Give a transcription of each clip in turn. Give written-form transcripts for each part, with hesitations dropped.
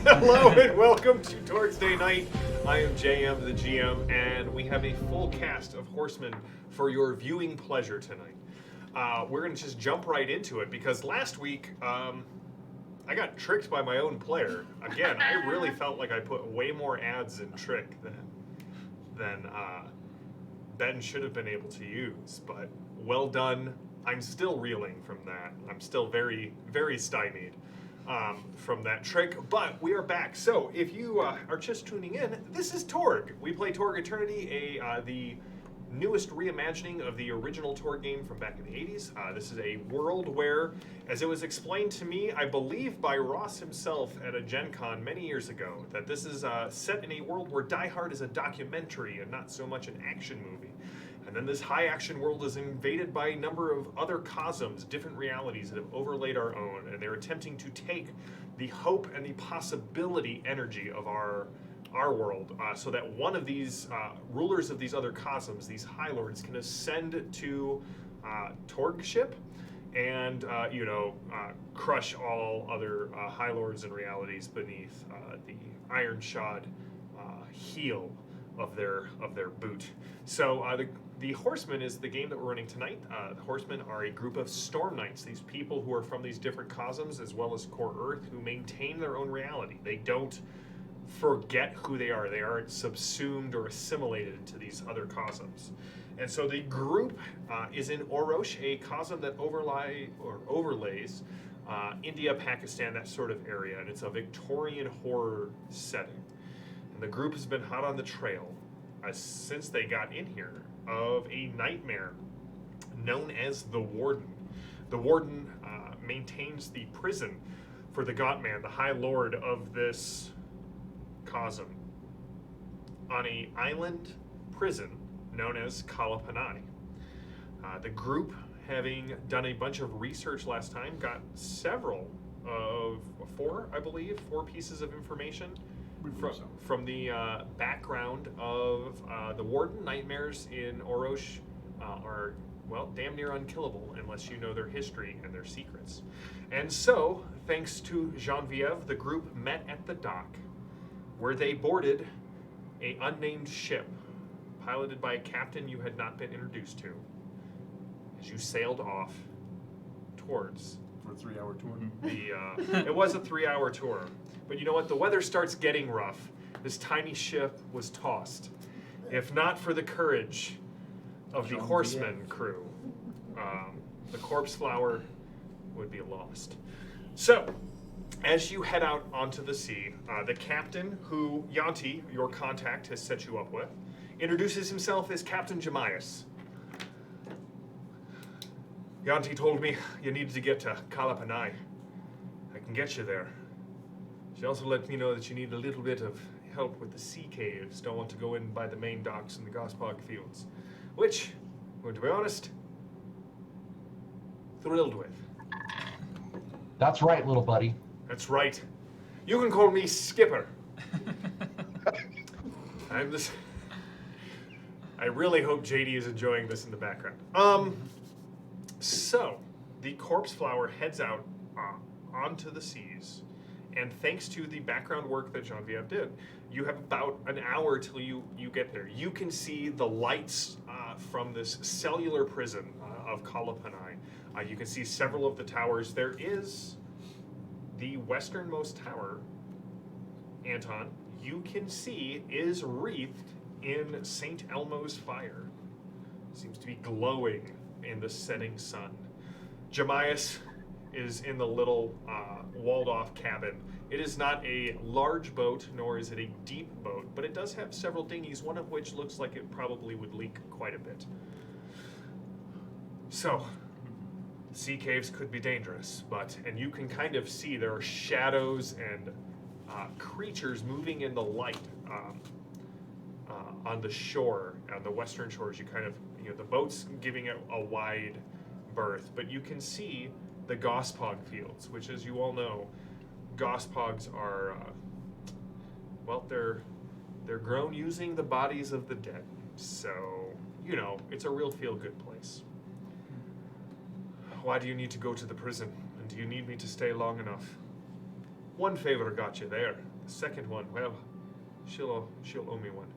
Hello and welcome to Torg's Day Night. I am JM, the GM, and we have a full cast of Horsemen for your viewing pleasure tonight. We're going to just jump right into it because last week I got tricked by my own player. Again, I really felt like I put way more ads in Trick than Ben should have been able to use, but well done. I'm still reeling from that. I'm still very, very stymied from that trick, but we are back. So if you are just tuning in, this is Torg. We play Torg Eternity, the newest reimagining of the original Torg game from back in the 80s. This is a world where, as it was explained to me, I believe by Ross himself at a Gen Con many years ago, that this is set in a world where Die Hard is a documentary and not so much an action movie. And then this high-action world is invaded by a number of other cosms, different realities that have overlaid our own, and they're attempting to take the hope and the possibility energy of our world, so that one of these rulers of these other cosms, these High Lords, can ascend to Torg ship and crush all other High Lords and realities beneath the iron shod heel of their boot. So the Horsemen is the game that we're running tonight. The Horsemen are a group of Storm Knights, these people who are from these different cosms as well as Core Earth, who maintain their own reality. They don't forget who they are. They aren't subsumed or assimilated into these other cosms. And so the group is in Orosh, a cosm that overlays India, Pakistan, that sort of area, and it's a Victorian horror setting. And the group has been hot on the trail since they got in here of a nightmare known as the Warden. The Warden maintains the prison for the Godman, the High Lord of this cosm, on an island prison known as Kala Pani. The group, having done a bunch of research last time, got several of four pieces of information from the background of the Warden. Nightmares in Orosh are, well, damn near unkillable unless you know their history and their secrets. And so, thanks to Genevieve, the group met at the dock, where they boarded an unnamed ship piloted by a captain you had not been introduced to, as you sailed off towards for a 3-hour tour. it was a 3-hour tour. But you know what? The weather starts getting rough. This tiny ship was tossed. If not for the courage of the Horsemen crew, the corpse flower would be lost. So, as you head out onto the sea, the captain, who Yanti, your contact, has set you up with, introduces himself as Captain Jemias. Yanti told me you needed to get to Kala Pani. I can get you there. She also let me know that you need a little bit of help with the sea caves. Don't want to go in by the main docks in the Gospog fields. Which, to be honest, thrilled with. That's right, little buddy. That's right. You can call me Skipper. I really hope JD is enjoying this in the background. So, the corpse flower heads out onto the seas, and thanks to the background work that Genevieve did, you have about an hour till you get there. You can see the lights from this cellular prison of Kala Pani. You can see several of the towers. There is the westernmost tower, Anton, you can see is wreathed in St. Elmo's fire. Seems to be glowing in the setting sun. Jemias is in the little walled-off cabin. It is not a large boat, nor is it a deep boat, but it does have several dinghies, one of which looks like it probably would leak quite a bit. So, sea caves could be dangerous, and you can kind of see there are shadows and creatures moving in the light on the shore, on the western shores. You kind of, the boat's giving it a wide berth, but you can see the Gospog fields, which, as you all know, Gospogs are, they're grown using the bodies of the dead. So, it's a real feel-good place. Why do you need to go to the prison? And do you need me to stay long enough? One favor got you there. The second one, well, she'll owe me one.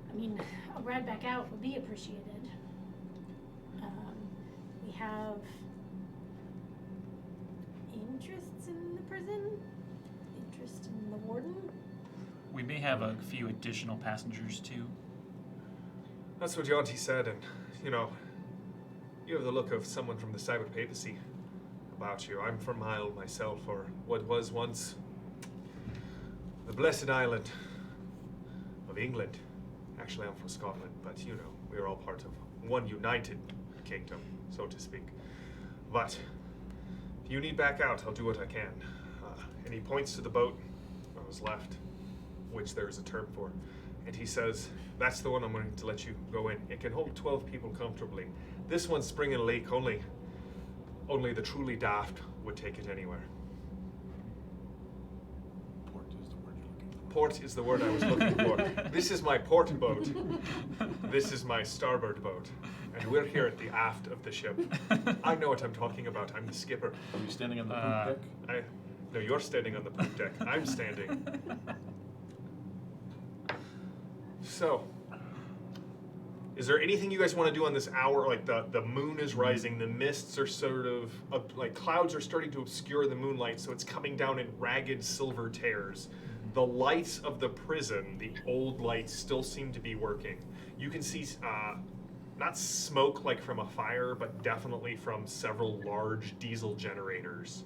I mean, a ride back out would be appreciated. We have interests in the prison, interest in the warden. We may have a few additional passengers too. That's what your auntie said, and, you know, you have the look of someone from the cyber papacy about you. I'm from Isle myself, or what was once the blessed island of England. Actually, I'm from Scotland, but, you know, we're all part of one united kingdom, so to speak. But if you need back out, I'll do what I can. And he points to the boat that was left, which there is a term for. And he says, that's the one I'm going to let you go in. It can hold 12 people comfortably. This one's spring and lake only. Only the truly daft would take it anywhere. Port is the word you're looking for. Port is the word I was looking for. This is my port boat. This is my starboard boat. And we're here at the aft of the ship. I know what I'm talking about. I'm the skipper. Are you standing on the poop deck? No, you're standing on the poop deck. I'm standing. So, is there anything you guys want to do on this hour? Like the moon is rising, the mists are sort of, like clouds are starting to obscure the moonlight, so it's coming down in ragged silver tears. The lights of the prison, the old lights, still seem to be working. You can see not smoke like from a fire, but definitely from several large diesel generators.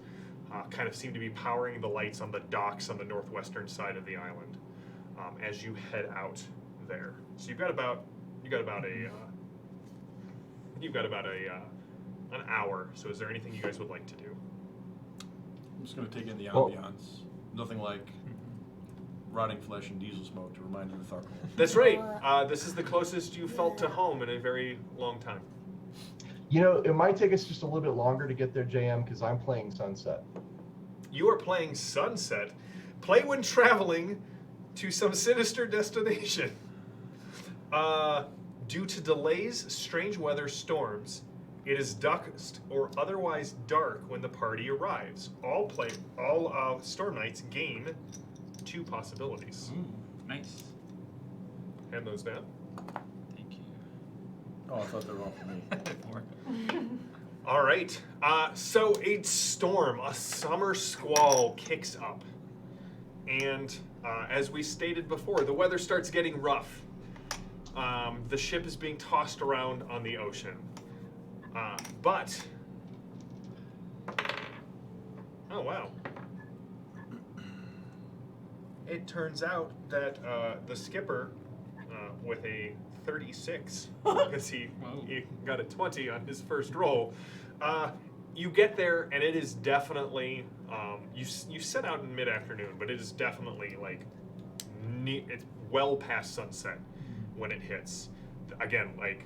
Kind of seem to be powering the lights on the docks on the northwestern side of the island as you head out there. So you've got about an hour. So is there anything you guys would like to do? I'm just going to take in the ambiance. Nothing like rotting flesh and diesel smoke to remind you of Tharkle. That's right. This is the closest you felt to home in a very long time. You know, it might take us just a little bit longer to get there, JM, because I'm playing Sunset. You are playing Sunset. Play when traveling to some sinister destination. Due to delays, strange weather, storms, it is dusk or otherwise dark when the party arrives. All Storm Knights gain 2 possibilities. Ooh, nice. Hand those down. Thank you. Oh, I thought they were all for me. All right. So a storm, a summer squall kicks up. And as we stated before, the weather starts getting rough. The ship is being tossed around on the ocean. But... Oh, wow. It turns out that the skipper, with a 36, because he got a 20 on his first roll, you get there and it is definitely, you set out in mid-afternoon, but it is definitely like, it's well past sunset when it hits. Again, like,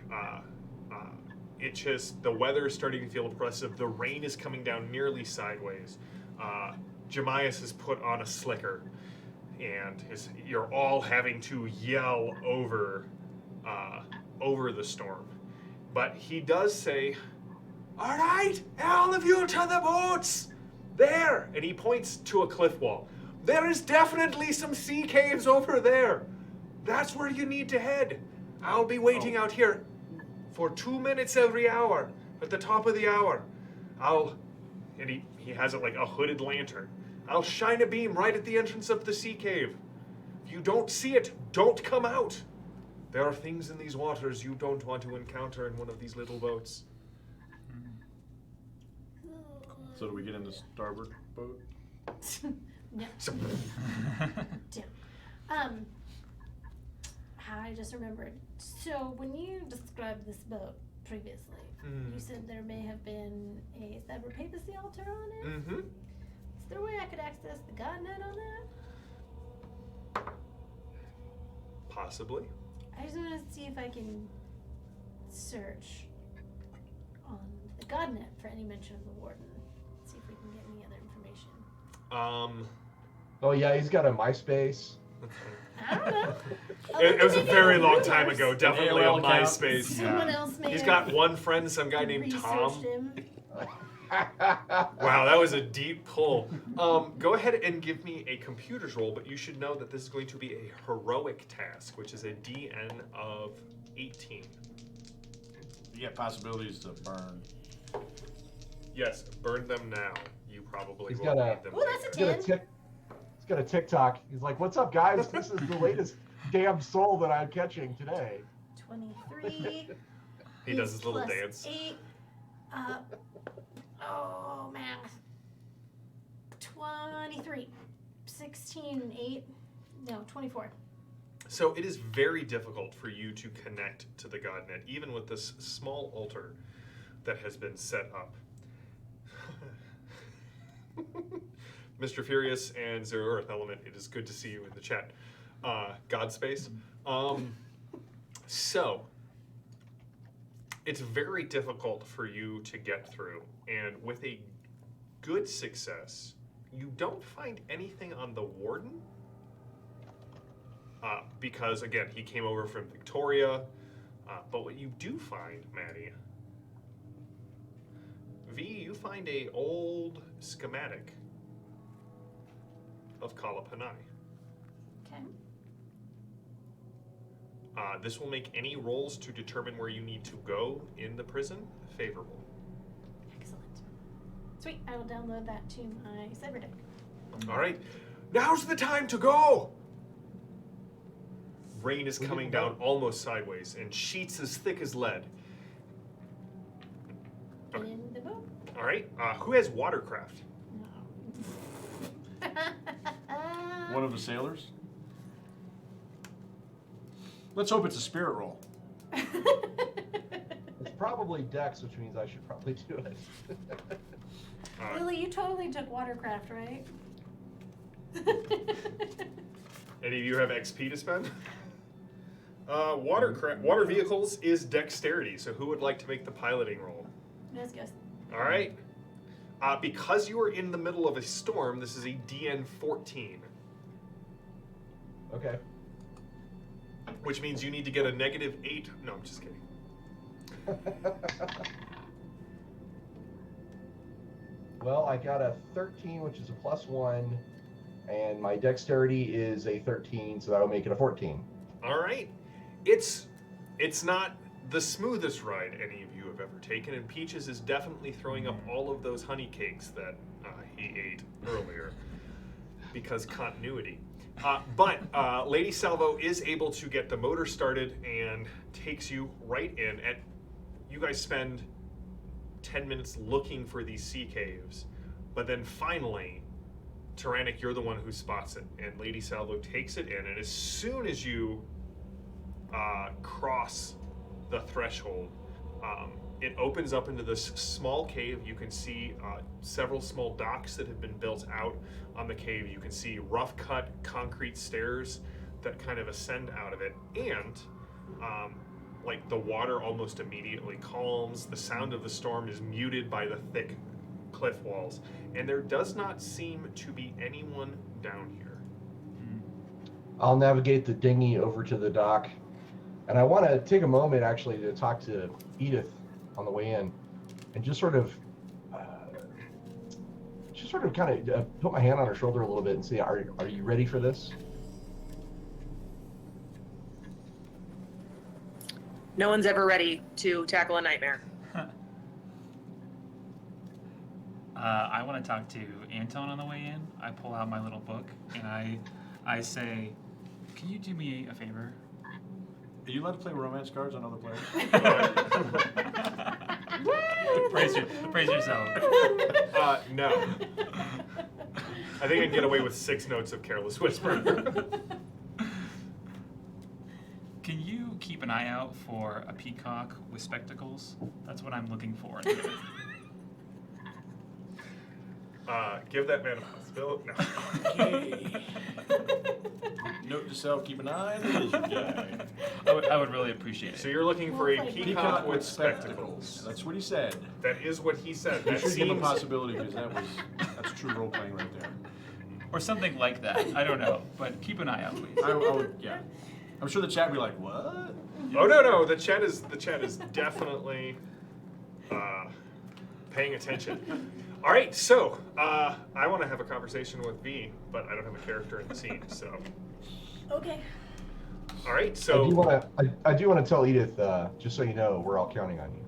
it just, the weather is starting to feel oppressive. The rain is coming down nearly sideways. Jemias has put on a slicker, and you're all having to yell over the storm. But he does say, all right, all of you to the boats! There! And he points to a cliff wall. There is definitely some sea caves over there. That's where you need to head. I'll be waiting out here for 2 minutes every hour, at the top of the hour. And he has it like a hooded lantern. I'll shine a beam right at the entrance of the sea cave. If you don't see it, don't come out. There are things in these waters you don't want to encounter in one of these little boats. So do we get in the starboard boat? No. I just remembered. So when you described this boat previously, you said there may have been a cyber papacy altar on it? Mm-hmm. Is there a way I could access the godnet on that? Possibly. I just want to see if I can search on the godnet for any mention of the warden. See if we can get any other information. Oh yeah, he's got a MySpace. I don't know. It was a very long time ago. Definitely AOL on account. MySpace. Someone else may He's have got one friend, some guy named researched Tom. him. Wow, That was a deep pull. Go ahead and give me a computer's roll, but you should know that this is going to be a heroic task, which is a DN of 18. You get possibilities to burn. Yes, burn them now. You probably He's will got a- need them Ooh, that's a later. He's got a TikTok. He's like, "What's up, guys? This is the latest damn soul that I'm catching today." 23. He does his little plus dance. 8. Oh, math. 23. 16, 8. No, 24. So it is very difficult for you to connect to the godnet, even with this small altar that has been set up. Mr. Furious and Zero Earth Element, it is good to see you in the chat. Godspace. So, it's very difficult for you to get through, and with a good success, you don't find anything on the Warden, because, again, he came over from Victoria, but what you do find, Maddie, V, you find a old schematic of Kala Pani. Okay. This will make any rolls to determine where you need to go in the prison favorable. Excellent. Sweet. I will download that to my cyber deck. All right, now's the time to go. Rain is coming down almost sideways, and sheets as thick as lead. Get in the boat. All right, who has watercraft? No. One of the sailors? Let's hope it's a spirit roll. It's probably Dex, which means I should probably do it. Lily, you totally took watercraft, right? Any of you have XP to spend? Water vehicles is dexterity, so who would like to make the piloting roll? Let's go. All right. Because you are in the middle of a storm, this is a DN 14, Okay. which means you need to get a -8. No, I'm just kidding. Well, I got a 13, which is a +1, and my dexterity is a 13, so that'll make it a 14. All right. It's not the smoothest ride any of you have ever taken, and Peaches is definitely throwing up all of those honey cakes that he ate earlier because continuity. But Lady Salvo is able to get the motor started and takes you right in. You guys spend 10 minutes looking for these sea caves, but then finally, Tyrannic, you're the one who spots it, and Lady Salvo takes it in, and as soon as you cross the threshold, it opens up into this small cave. You can see several small docks that have been built out on the cave. You can see rough cut concrete stairs that kind of ascend out of it, and like the water almost immediately calms. The sound of the storm is muted by the thick cliff walls, and there does not seem to be anyone down here. I'll navigate the dinghy over to the dock, and I want to take a moment actually to talk to Edith on the way in, and just sort of kind of put my hand on her shoulder a little bit and say, "Are you ready for this?" No one's ever ready to tackle a nightmare. I want to talk to Anton on the way in. I pull out my little book and I say, "Can you do me a favor?" Are you allowed to play romance cards on other players? Praise yourself. No. I think I can get away with 6 notes of Careless Whisper. Can you keep an eye out for a peacock with spectacles? That's what I'm looking for. Give that man a possibility. No. Okay. Note to self, keep an eye on the lizard guy. I would really appreciate So it. you're looking for a We'll play peacock with spectacles. That's what he said. That is what he said. You That should give him a seems possibility because that's true role playing right there. Or something like that. I don't know. But keep an eye out, please. I would, yeah. I'm sure the chat would be like, what? Oh no, the chat is definitely paying attention. All right, so I want to have a conversation with V, but I don't have a character in the scene, so. Okay. All right, I so. do want to tell Edith, just so you know, we're all counting on you.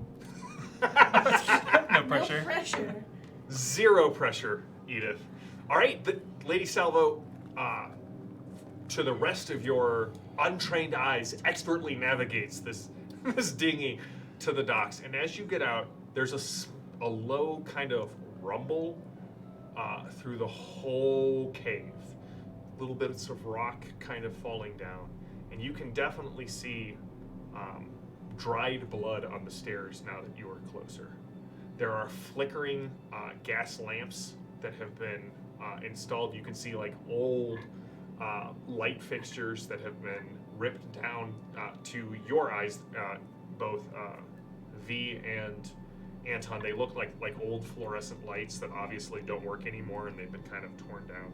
No pressure. No pressure. Zero pressure, Edith. All right, Lady Salvo, to the rest of your untrained eyes, expertly navigates this dinghy to the docks. And as you get out, there's a low kind of rumble through the whole cave. Little bits of rock kind of falling down. And you can definitely see dried blood on the stairs now that you are closer. There are flickering gas lamps that have been installed. You can see like old light fixtures that have been ripped down to your eyes, both V and Anton. They look like old fluorescent lights that obviously don't work anymore, and they've been kind of torn down.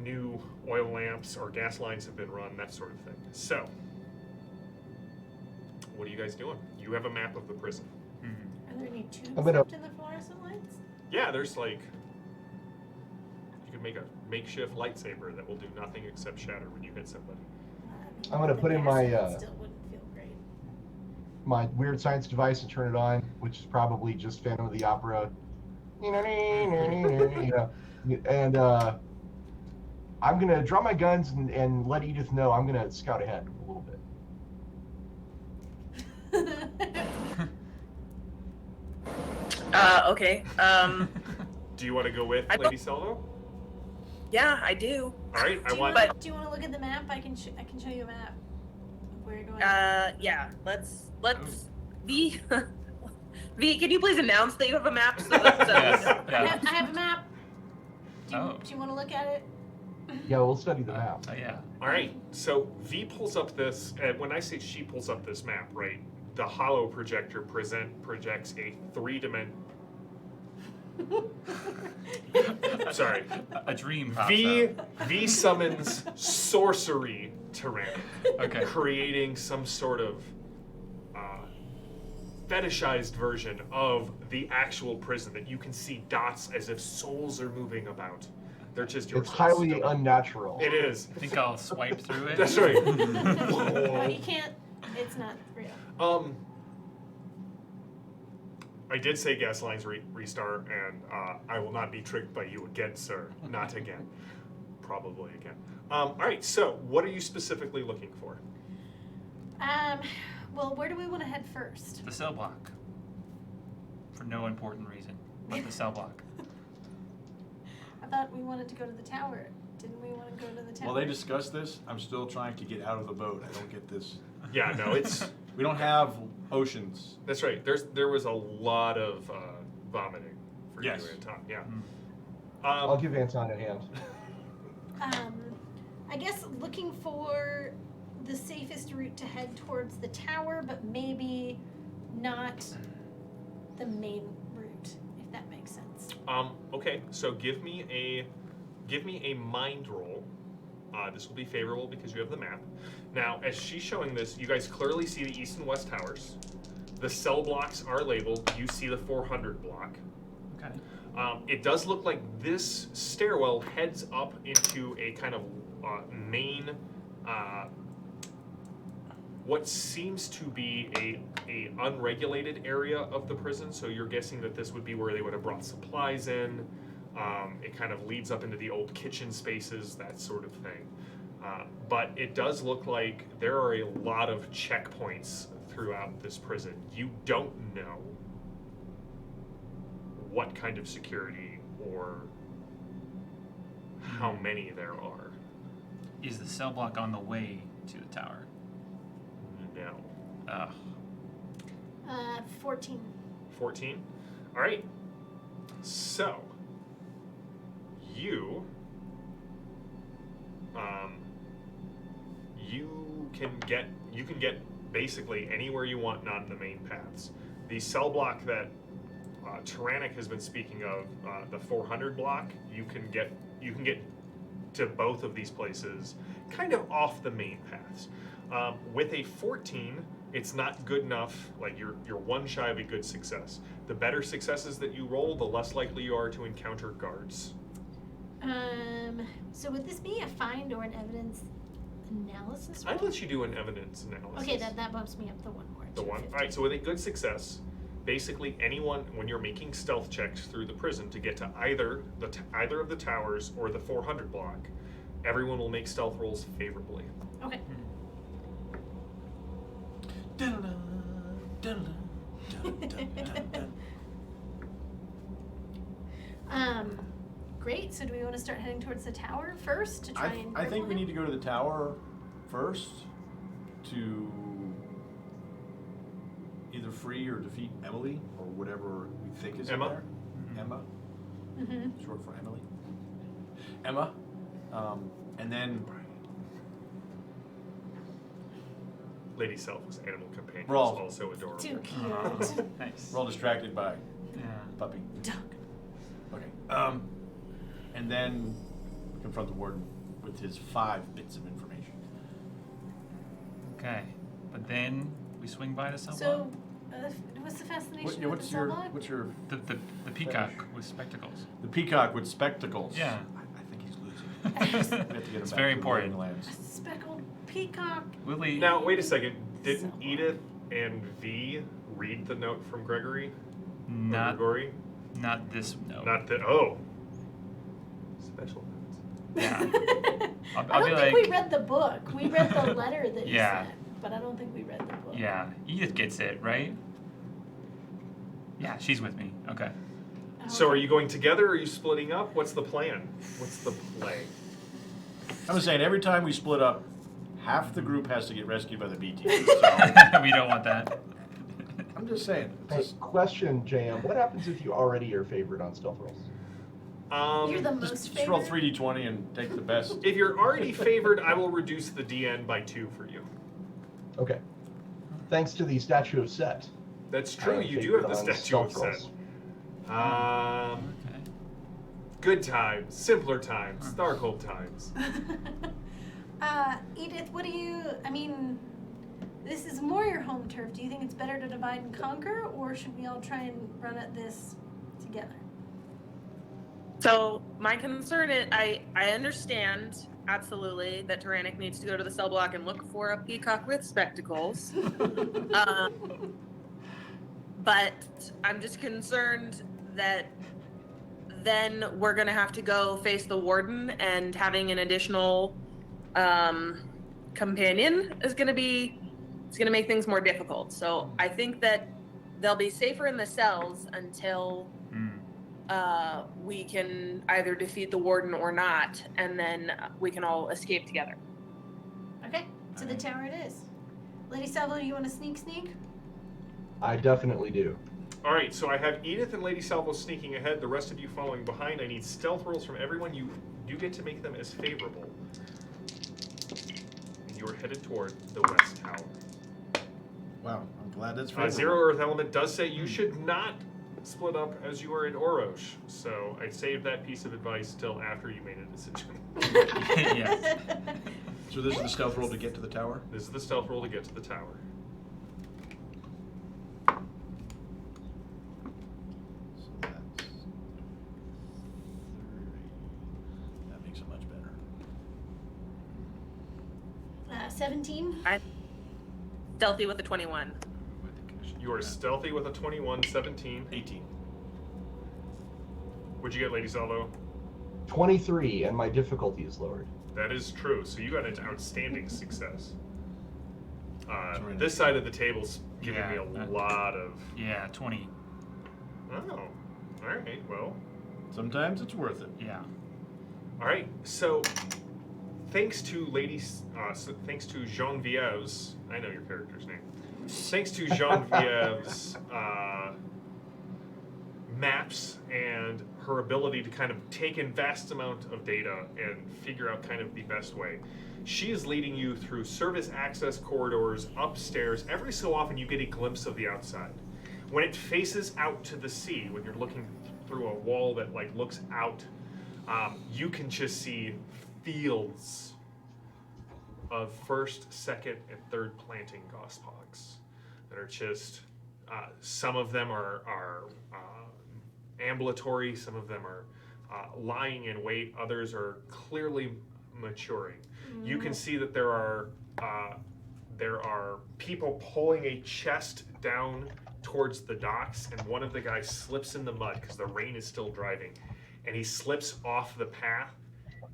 New oil lamps or gas lines have been run, that sort of thing. So, what are you guys doing? You have a map of the prison. Are there any tubes I'm gonna- left in the fluorescent lights? Yeah, there's like, you can make a makeshift lightsaber that will do nothing except shatter when you hit somebody. I I'm gonna the put in gas my, one still wouldn't feel great. My weird science device and turn it on, which is probably just Phantom of the Opera. You know, and I'm gonna draw my guns and let Edith know I'm gonna scout ahead a little bit. Okay. Do you want to go with I Lady Salvo? Yeah, I do. All right, I do you want. But- do you want to look at the map? I can show you a map of where you're going. Yeah. Let's. V. V, can you please announce that you have a map? So that, Yes. I have a map. Do you want to look at it? Yeah, we'll study the map. Yeah. All right, so V pulls up this, and when I say she pulls up this map, right, the hollow projector projects a three-dimensional. Sorry. A dream pops V summons sorcery tyrannic, Okay. creating some sort of fetishized version of the actual prison that you can see dots as if souls are moving about. They're just your It's souls highly still. unnatural. It is. I think I'll swipe through it. That's right. No, you can't. It's not real. I did say gas lines restart, and I will not be tricked by you again, sir. Not again. Probably again. All right, so what are you specifically looking for? Well, where do we want to head first? The cell block. For no important reason, but the cell block. I thought we wanted to go to the tower. Didn't we want to go to the tower? While they discuss this, I'm still trying to get out of the boat. I don't get this. Yeah, no, it's We don't have oceans. that's right. There was a lot of vomiting for Yes. you, Anton. Yeah. I'll give Anton a hand. I guess looking for the safest route to head towards the tower, but maybe not the main route, if that makes sense. Okay, so give me a mind roll. This will be favorable because you have the map. Now, as she's showing this, you guys clearly see the east and west towers. The cell blocks are labeled. You see the 400 block. Okay. It does look like this stairwell heads up into a kind of main, what seems to be a unregulated area of the prison. So you're guessing that this would be where they would have brought supplies in. It kind of leads up into the old kitchen spaces, that sort of thing. But it does look like there are a lot of checkpoints throughout this prison. You don't know what kind of security or how many there are. Is the cell block on the way to the tower? No. Ugh. 14. 14? All right. So, you you can get basically anywhere you want, not in the main paths. The cell block that Tyrannic has been speaking of, the 400 block, you can get to both of these places kind of off the main paths. With a 14, It's not good enough. Like you're one shy of a good success. The better successes that you roll, the less likely you are to encounter guards. So would this be a find or an evidence analysis roll? I'd let you do an evidence analysis. Okay, that bumps me up the one more. The one. 250. All right. So with a good success, basically anyone when you're making stealth checks through the prison to get to either of the towers or the 400 block, everyone will make stealth rolls favorably. Okay. Great. So do we want to start heading towards the tower first to try and? I think we need to go to the tower first to either free or defeat Emily or whatever we think is Emma? in there. Emma, Mm-hmm. short for Emily. Emma, and then Lady Self's animal companion is We're all- also adorable. Too cute. Nice. we're all distracted by Yeah. puppy. Duck. Okay. And then confront the warden with his 5 bits of information. Okay, but then we swing by the cell So, block. what's the fascination What, yeah, with the cell block? what's your The peacock with spectacles. the peacock with spectacles? Yeah. I think he's losing. We have to get him It's back very to the important. Lands. A speckled peacock. Willie. Now wait a second. Didn't So- Edith and V read the note from Gregory? Or Not Gregory? not this no. Not the special notes. Yeah. I I'll don't be think like, we read the book. We read the letter that Yeah. you sent, but I don't think we read the book. yeah, Edith gets it, right? Yeah, she's with me. Okay. So are you going together or are you splitting up? What's the plan? What's the play? I'm just saying, every time we split up, half the group has to get rescued by the B team. So We don't want that. I'm just saying. It's Hey, just, question, JM. What happens if you already are favored on stealth rolls? You're the just, most just roll favored. 3d20 and take the best. If you're already favored, I will reduce the DN by 2 for you. Okay. Thanks to the statue of Set. That's I true. am You do have favored the on statue of stealth set. rolls. Okay. Good times, simpler times, Darkhold times. Edith, what do you? I mean, this is more your home turf. Do you think it's better to divide and conquer, or should we all try and run at this together? So my concern is, I understand absolutely that Tyrannic needs to go to the cell block and look for a peacock with spectacles. But I'm just concerned that then we're gonna have to go face the warden, and having an additional companion is gonna make things more difficult. So I think that they'll be safer in the cells until we can either defeat the warden or not, and then we can all escape together. Okay, to the tower it is. Lady Salvo, you want to sneak? I definitely do. All right, so I have Edith and Lady Salvo sneaking ahead. The rest of you following behind. I need stealth rolls from everyone. You do get to make them as favorable. And you are headed toward the west tower. Wow, I'm glad that's favorable. Zero Earth Element does say you should not split up as you are in Orosh. So I saved that piece of advice till after you made a decision. Yes. So this is the stealth roll to get to the tower? This is the stealth roll to get to the tower. So that's 30. That makes it much better. 17. Stealthy with a 21. You are stealthy with a 21, 17. 18. What'd you get, Lady Salvo? 23, and my difficulty is lowered. That is true. So you got an outstanding success. Sorry. This side of the table's giving me a Yeah. lot of. Yeah, 20. Oh, all right. Well, Sometimes it's worth it. Yeah. all right. So, thanks to thanks to Genevieve's, I know your character's name. Thanks to Genevieve's maps and her ability to kind of take in vast amount of data and figure out kind of the best way. She is leading you through service access corridors, upstairs. Every so often you get a glimpse of the outside. When it faces out to the sea, when you're looking through a wall that like looks out, you can just see fields of first, second, and third planting gospogs. that are just, some of them are ambulatory, some of them are lying in wait, others are clearly maturing. You can see that there are people pulling a chest down towards the docks, and one of the guys slips in the mud because the rain is still driving, and he slips off the path,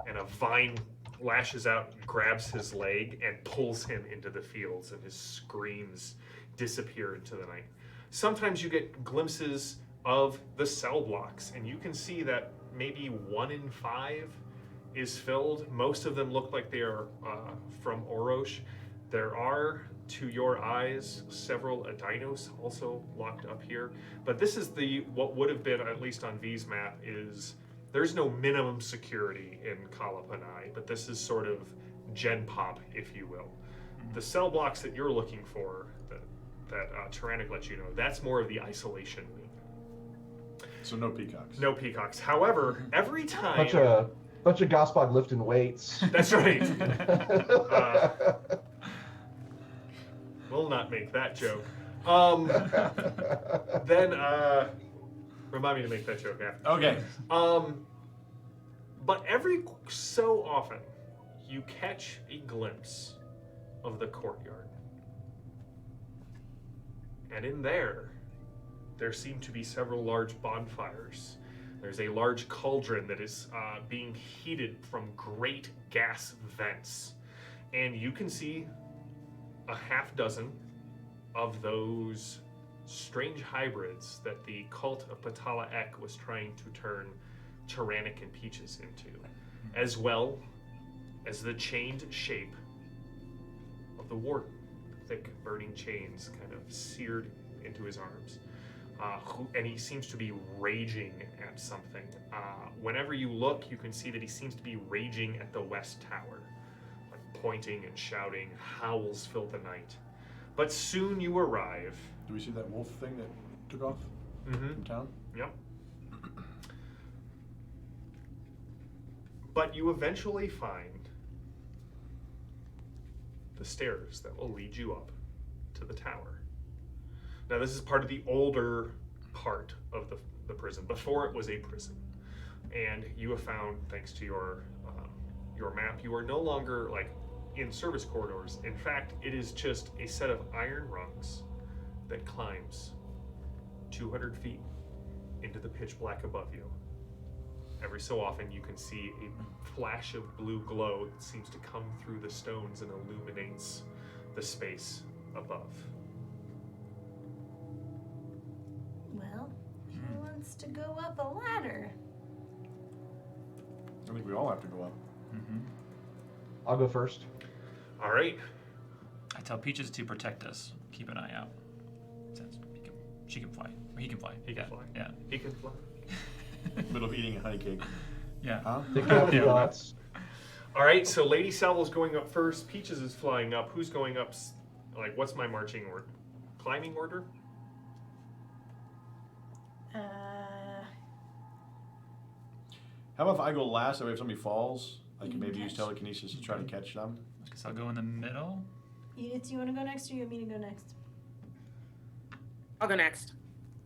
and a vine lashes out, grabs his leg, and pulls him into the fields, and his screams disappear into the night. Sometimes you get glimpses of the cell blocks, and you can see that maybe 1 in 5 is filled. Most of them look like they are from Orosh. There are, to your eyes, several Adinos also locked up here. But this is what would have been, at least on V's map, is there's no minimum security in Kala Pani, but this is sort of gen pop, if you will. The cell blocks that you're looking for, that Tyrannic lets you know, that's more of the isolation wing. So no peacocks. No peacocks. However, every time... Bunch of Gospod lifting weights. That's right. We'll not make that joke. Then remind me to make that joke after. Okay. But every so often, you catch a glimpse of the courtyard. And in there seem to be several large bonfires. There's a large cauldron that is being heated from great gas vents. And you can see a half dozen of those strange hybrids that the cult of Patala Ek was trying to turn Tyrannic and Peaches into, as well as the chained shape of the Warden, thick burning chains kind of seared into his arms. And he seems to be raging at something. Whenever you look, you can see that he seems to be raging at the West Tower, like pointing and shouting. Howls fill the night. But soon you arrive. Do we see that wolf thing that took off from town? Yep. But you eventually find the stairs that will lead you up to the tower. Now, this is part of the older part of the prison. Before it was a prison. And you have found, thanks to your map, you are no longer like in service corridors. In fact, it is just a set of iron rungs that climbs 200 feet into the pitch black above you. Every so often you can see a flash of blue glow that seems to come through the stones and illuminates the space above. Well, who wants to go up a ladder? I think we all have to go up. I'll go first. All right. I tell Peaches to protect us. Keep an eye out. Since she can fly. Or he can fly. He can fly. Yeah. He can fly. Middle of eating a honey cake. Yeah. Huh? Take out the dots. All right, so Lady Salvo's going up first. Peaches is flying up. Who's going up? Like, what's my marching order? Climbing order? How about if I go last, that way if somebody falls, I You can can maybe use catch. telekinesis to try to catch them? I guess I'll go in the middle. Edith, you want to go next, or you want me to go next? I'll go next.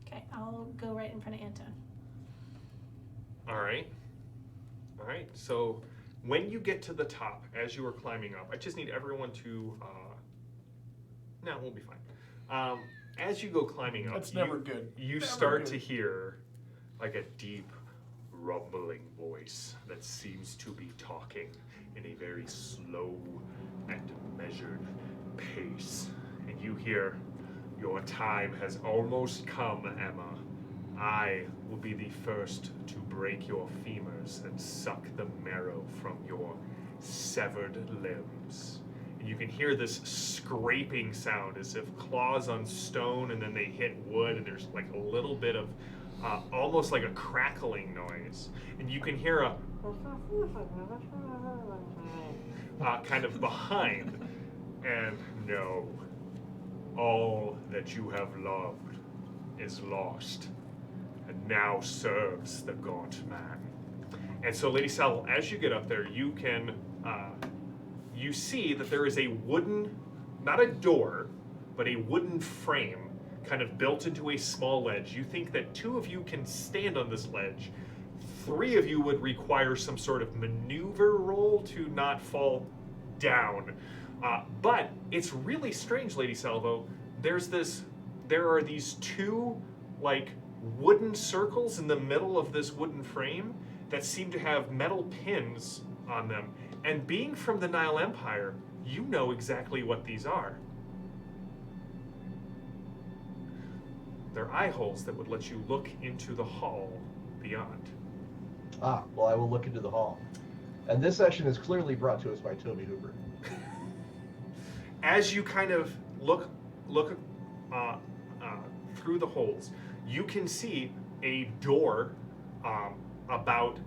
Okay, I'll go right in front of Anton. All right. All right, so when you get to the top, as you are climbing up, I just need everyone to, no, we'll be fine. As you go climbing up, That's never good. You Never start good. to hear like a deep rumbling voice that seems to be talking in a very slow and measured pace. And you hear, "Your time has almost come, Emma. I will be the first to break your femurs and suck the marrow from your severed limbs." And you can hear this scraping sound as if claws on stone and then they hit wood, and there's like a little bit of almost like a crackling noise. And you can hear a kind of behind. And no, all that you have loved is lost and now serves the gaunt man. And so, Lady Salvo, as you get up there, you can, you see that there is a wooden, not a door, but a wooden frame kind of built into a small ledge. You think that 2 of you can stand on this ledge. 3 of you would require some sort of maneuver roll to not fall down. But it's really strange, Lady Salvo. There are these 2 like wooden circles in the middle of this wooden frame that seem to have metal pins on them. And being from the Nile Empire, you know exactly what these are. They're eye holes that would let you look into the hall beyond. Ah, well, I will look into the hall. And this session is clearly brought to us by Toby Hooper. As you kind of look through the holes, you can see a door about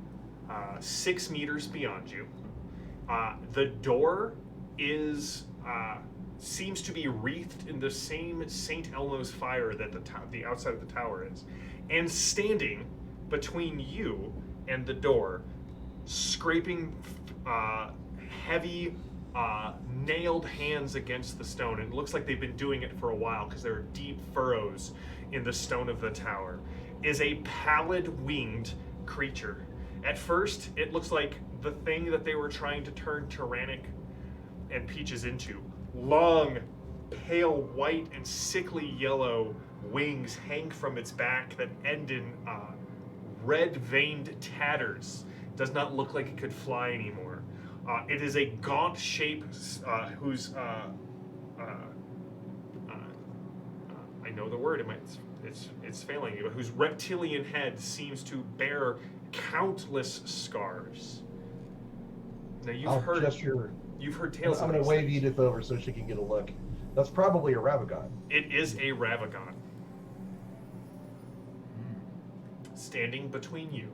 6 meters beyond you. The door seems to be wreathed in the same St. Elmo's fire that the outside of the tower is. And standing between you and the door, scraping heavy nailed hands against the stone, and it looks like they've been doing it for a while because there are deep furrows in the stone of the tower, is a pallid-winged creature. At first, it looks like the thing that they were trying to turn Tyrannic and Peaches into. Long, pale white and sickly yellow wings hang from its back that end in red-veined tatters. Does not look like it could fly anymore. It is a gaunt shape whose I know the word. It's failing you. But whose reptilian head seems to bear countless scars. Now you've heard tales. I'm going to wave Edith over so she can get a look. That's probably a Ravagon. It is a Ravagon. Standing between you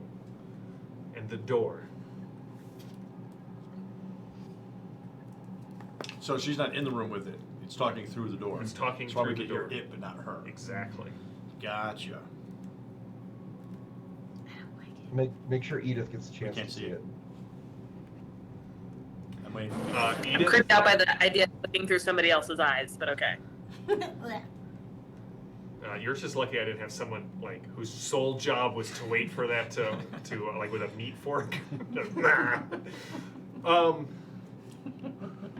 and the door. So she's not in the room with it. It's talking through the door. It's talking That's why through we the can hear door. it, but not her. Exactly. Gotcha. I don't like it. Make sure Edith gets a chance can't to see see it. it. I'm waiting. I'm Edith, creeped out by the idea of looking through somebody else's eyes, but okay. you're just lucky I didn't have someone like whose sole job was to wait for that to like with a meat fork.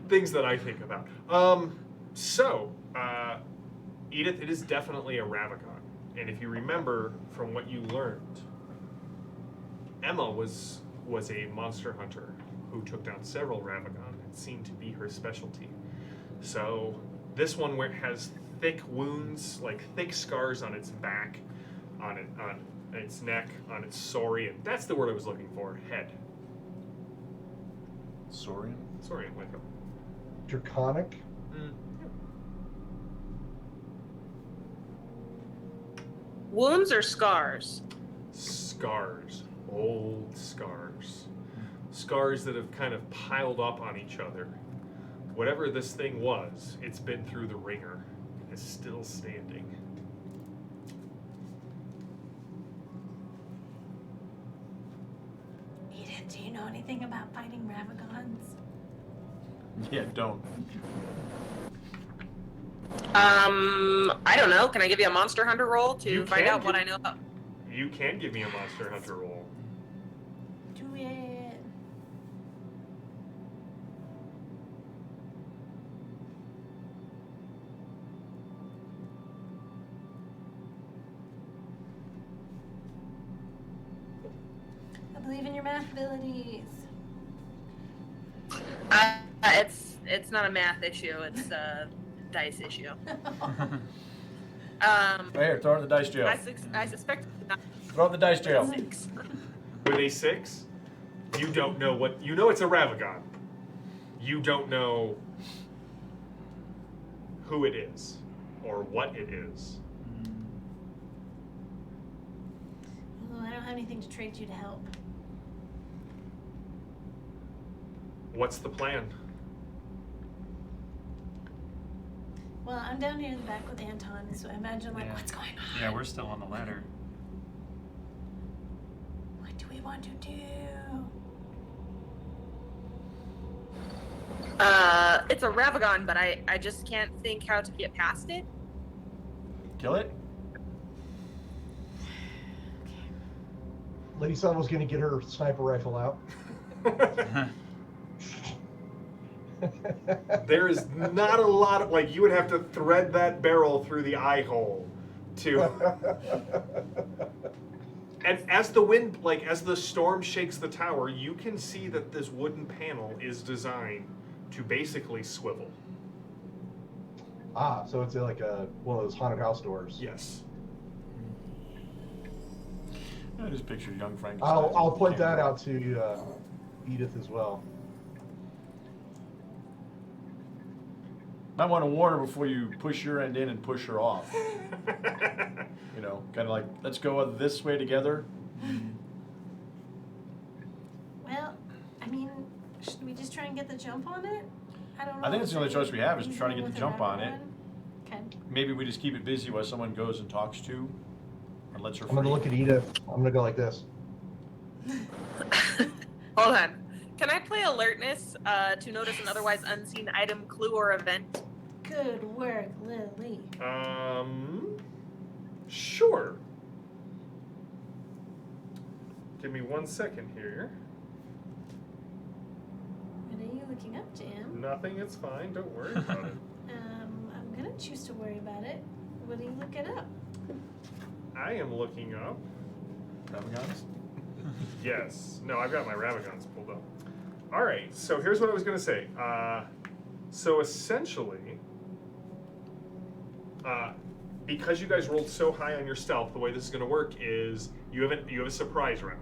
Things that I think about. Edith, it is definitely a Ravagon, and if you remember from what you learned, Emma was a monster hunter who took down several Ravagon. It seemed to be her specialty. So this one where it has thick wounds, like thick scars on its back, on its neck, on its saurian. That's the word I was looking for. Head. Saurian? Saurian, wake up. Draconic? Wounds or scars? Scars. Old scars. Scars that have kind of piled up on each other. Whatever this thing was, it's been through the ringer. It is still standing. Edith, do you know anything about fighting Ravagons? Yeah, don't. I don't know. Can I give you a monster hunter roll to You find can out what give- I know about? You can give me a monster hunter roll. Do it. I believe in your math abilities. It's not a math issue. It's a dice issue. Right here, throw it in the dice jail. I suspect not Throw it in the dice jail. 6. With a 6, you don't know what... You know it's a Ravagon. You don't know who it is or what it is. Oh, I don't have anything to trade you to help. What's the plan? Well, I'm down here in the back with Anton, so I imagine, like, Yeah. what's going on? Yeah, we're still on the ladder. What do we want to do? It's a Ravagon, but I just can't think how to get past it. Kill it? Lady Salvo's gonna get her sniper rifle out. There is not a lot of, like, you would have to thread that barrel through the eye hole to. And as the wind, like, as the storm shakes the tower, you can see that this wooden panel is designed to basically swivel. Ah, so it's like one of those haunted house doors. Yes. I just picture young Frankenstein. I'll point that out to Edith as well. Might want to warn her before you push your end in and push her off. You know, kind of like, let's go this way together. Well, I mean, should we just try and get the jump on it? I don't know. I think it's the only choice we have is trying to get the jump on it. Okay. Maybe we just keep it busy while someone goes and talks to and lets her I'm gonna free. look at Edith. I'm gonna go like this. Hold on. Can I play alertness to notice an otherwise unseen item, clue, or event? Good work, Lily. Sure. Give me 1 second here. What are you looking up, Jam? Nothing, it's fine. Don't worry about it. I'm gonna choose to worry about it. What are you looking up? I am looking up. Ravagons? Yes. No, I've got my Ravagons pulled up. All right. So here's what I was going to say. So essentially, because you guys rolled so high on your stealth, the way this is going to work is you have a surprise round.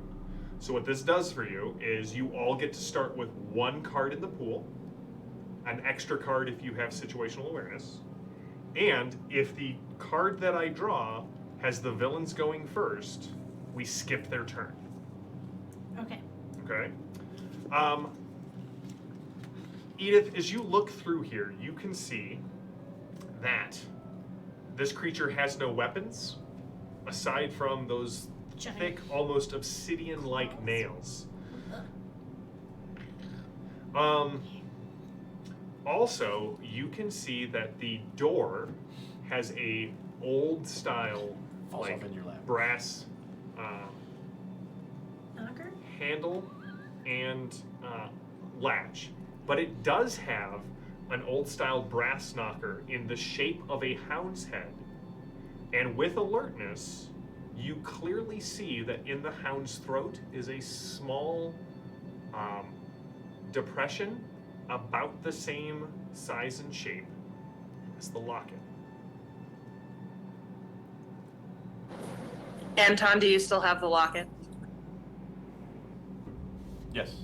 So what this does for you is you all get to start with 1 card in the pool, an extra card if you have situational awareness, and if the card that I draw has the villains going first, we skip their turn. Okay. Okay. Edith, as you look through here, you can see that this creature has no weapons aside from those Giant. thick, almost obsidian-like nails. Also, you can see that the door has a old-style, Falls like, off in your lap. brass Knocker? handle and latch, but it does have an old-style brass knocker in the shape of a hound's head. And with alertness, you clearly see that in the hound's throat is a small depression about the same size and shape as the locket. Anton, do you still have the locket? Yes.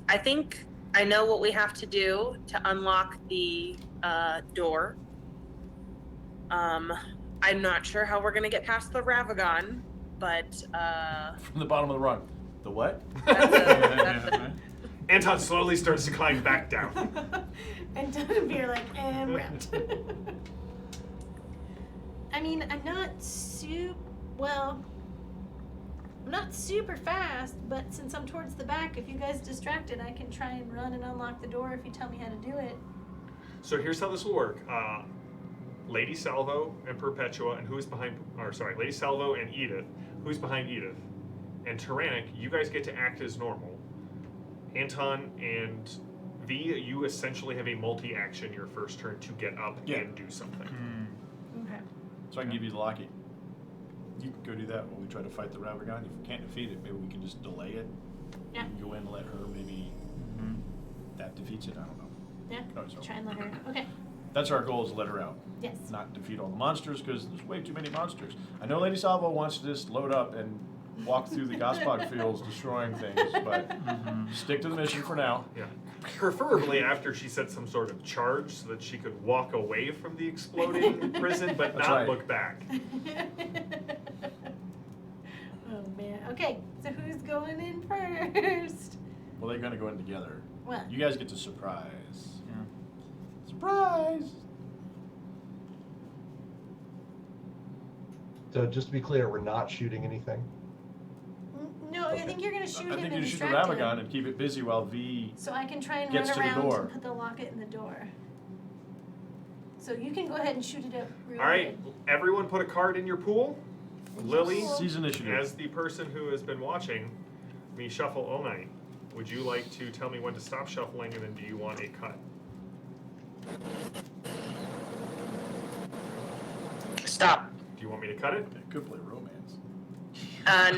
I think I know what we have to do to unlock the door. I'm not sure how we're gonna get past the Ravagon, but From the bottom of the rung. The what? that's a Anton slowly starts to climb back down. And don't be like, wrapped. I mean, I'm not super fast, but since I'm towards the back, if you guys distracted, I can try and run and unlock the door if you tell me how to do it. So here's how this will work. Lady Salvo and Perpetua, and Lady Salvo and Edith, who's behind Edith, and Tyrannic, you guys get to act as normal. Anton and V, you essentially have a multi-action your first turn to get up and do something. Okay. So I can give you the locket. You can go do that while we try to fight the Ravagon. If we can't defeat it, maybe we can just delay it. Yeah. You can go in and let her, maybe that defeats it, I don't know. Yeah. No, so Try and let her. Okay. that's our goal, is to let her out. Yes. Not defeat all the monsters, because there's way too many monsters. I know Lady Salvo wants to just load up and walk through the Gospog fields destroying things, but stick to the mission for now. Yeah. Preferably after she set some sort of charge so that she could walk away from the exploding prison, but That's not right. look back. Oh man. Okay. So who's going in first? Well, they're going to go in together. Well. You guys get to surprise. Yeah. Surprise! So just to be clear, we're not shooting anything. No, No, I think you're gonna shoot I him think and you shoot the distract Ravagon him. and keep it busy while V. So I can try and Gets run to the around door. and put the locket in the door. So you can go ahead and shoot it up real All right, good. everyone put a card in your pool. Lily, Seize initiative. as the person who has been watching me shuffle all night, would you like to tell me when to stop shuffling, and then do you want a cut? Stop. Do you want me to cut it? I could play romance.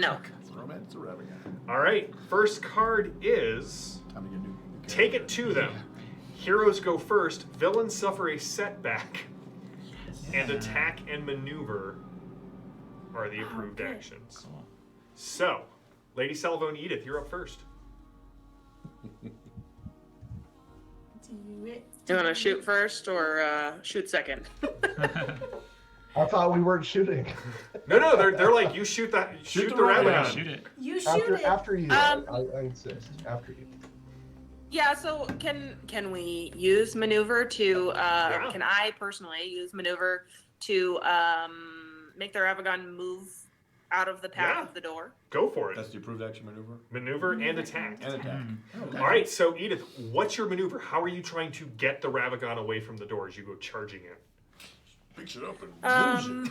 No. It's romance or Ravagon. All right, first card is Time to get new. take it to them. Heroes go first, villains suffer a setback, and attack and maneuver are the approved good. actions. Cool. So, Lady Salvo and Edith, you're up first. Do it. Do you want to shoot first or shoot second? I thought we weren't shooting. No, they're like, you shoot the Ravagon. Ravagon. Shoot it. You shoot it. After you. I insist. After you. Yeah. So can we use maneuver to? Yeah. Can I personally use maneuver to make the Ravagon move out of the path Yeah. of the door? Go for it. That's the approved action maneuver. Maneuver and attack. And attack. Okay. All right, so Edith, what's your maneuver? How are you trying to get the Ravagon away from the door as you go charging in? Picks it up and moves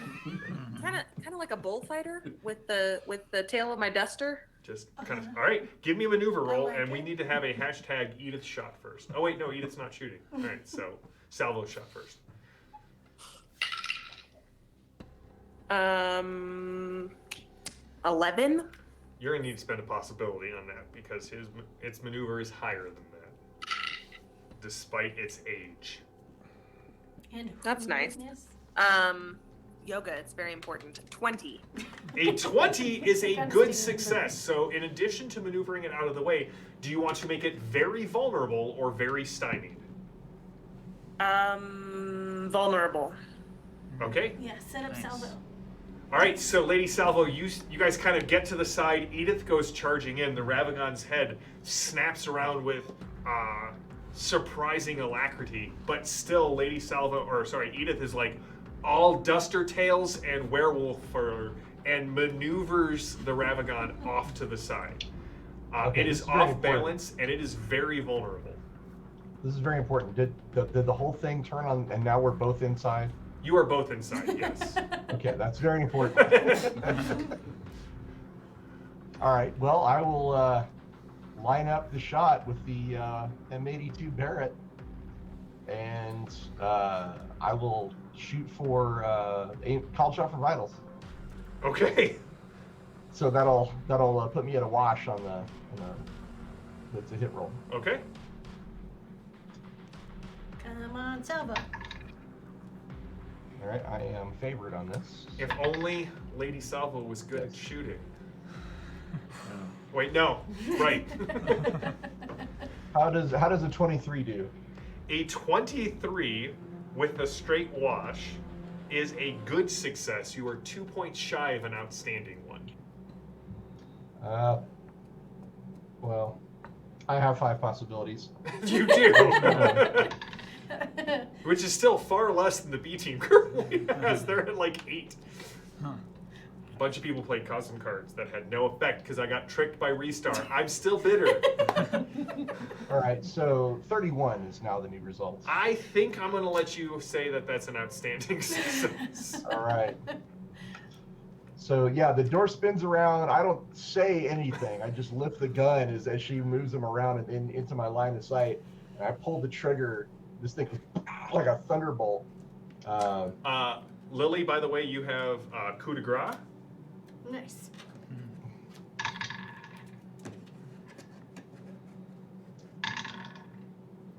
Kind of like a bullfighter with the tail of my duster. Just kind of. All right, give me a maneuver roll, like and we it. need to have a hashtag Edith shot first. Oh wait, no, Edith's not shooting. All right, so Salvo shot first. 11. You're gonna need to spend a possibility on that because its maneuver is higher than that, despite its age. And that's nice. holiness. Yoga, it's very important. 20. A 20 is a Gotta good stay in the success. So, in addition to maneuvering it out of the way, do you want to make it very vulnerable or very stymied? Vulnerable. Okay. Yeah, set up Nice. salvo. All right. So, Lady Salvo, you guys kind of get to the side. Edith goes charging in. The Ravagon's head snaps around with surprising alacrity, but still, Edith is like all duster tails and werewolf fur and maneuvers the Ravagon off to the side. Okay, It this is is very off important. balance and it is very vulnerable. This is very important. Did the whole thing turn on and now we're both inside? You are both inside, yes. Okay, that's very important. All right, well, I will line up the shot with the M82 Barrett, and I will shoot for call shot for vitals. Okay. So that'll put me at a wash on the it's a hit roll. Okay. Come on, salvo. All right, I am favored on this. If only Lady Salvo was good at Yes. shooting. Wait, no. Right. How does a 23 do? A 23 with a straight wash is a good success. You are 2 points shy of an outstanding one. Well, I have 5 possibilities. You do. Which is still far less than the B team currently has. They're at like 8. Huh. A bunch of people played custom cards that had no effect because I got tricked by Restart. I'm still bitter. All right, so 31 is now the new result. I think I'm going to let you say that that's an outstanding success. All right. So yeah, the door spins around. I don't say anything. I just lift the gun as she moves them around and into my line of sight. And I pull the trigger. This thing like a thunderbolt. Lily, by the way, you have coup de grace. Nice.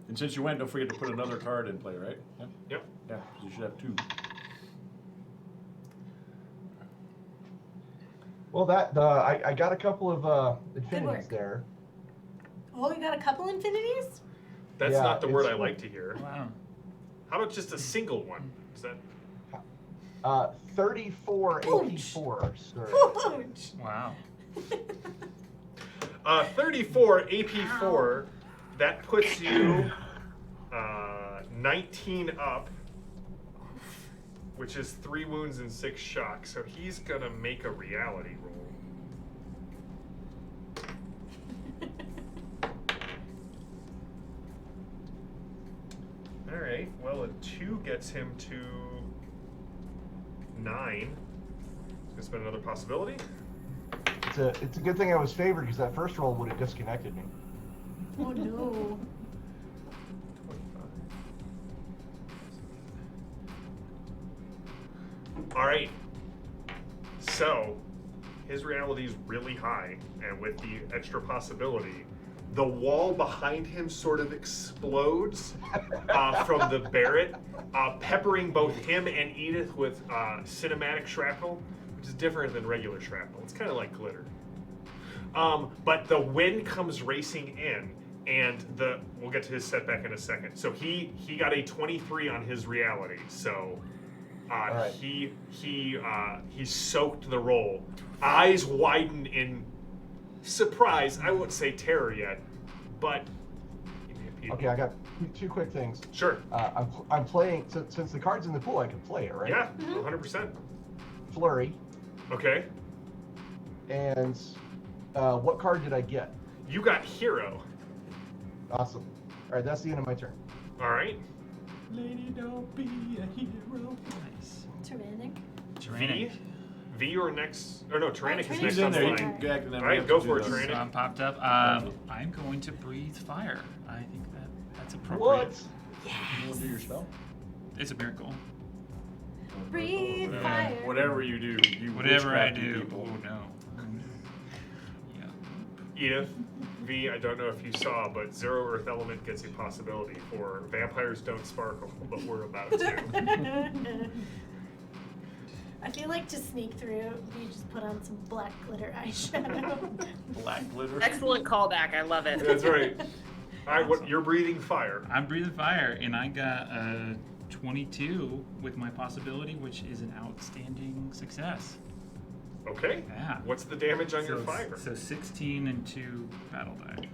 And since you went, don't forget to put another card in play, right? Yeah. Yep. Yeah, 'cause you should have 2. Well, I got a couple of infinities work. there. Oh, you got a couple infinities? That's Yeah, not the word it's- I like to hear. Wow. How about just a single one? Is that 34 Ouch. AP4, sir. Ouch. Wow. 34 AP4? That puts you 19 up, which is 3 wounds and 6 shock. So he's gonna make a reality roll. gets him to 9. He's gonna spend another possibility. It's a good thing I was favored because that first roll would have disconnected me. Oh no. 25. All right. So, his reality is really high, and with the extra possibility, the wall behind him sort of explodes from the Barrett, peppering both him and Edith with cinematic shrapnel, which is different than regular shrapnel. It's kind of like glitter. But the wind comes racing in, and we'll get to his setback in a second. So he got a 23 on his reality. So right. he soaked the roll. Eyes widen in surprise. I wouldn't say terror yet, but Okay, I got two quick things. Sure. I'm playing since the card's in the pool. I can play it, right? Yeah, 100%. Flurry. Okay. And what card did I get? You got hero. Awesome. All right, that's the end of my turn. All right. Lady, don't be a hero. Nice. Tyrannic. Tyrannic. V or next? Or no, Tyrannic is Tyrannic next He's in on the there. You line. can gag and then All we right, have go to for do it, this. Tyrannic. So I'm popped up. I'm going to breathe fire. I think that's appropriate. What? You want to do your spell? It's a miracle. Breathe Whatever- fire. Whatever you do, you Whatever I witchcrafty do. people. Oh no. Yeah. Edith, V, I don't know if you saw, but Zero Earth Element gets a possibility for vampires don't sparkle, but we're about to. I feel like to sneak through, you just put on some black glitter eyeshadow. Black glitter. Excellent callback. I love it. That's right. All right, what you're breathing fire. I'm breathing fire, and I got a 22 with my possibility, which is an outstanding success. Okay. Yeah. What's the damage on your So- fire? So 16 and 2 battle die.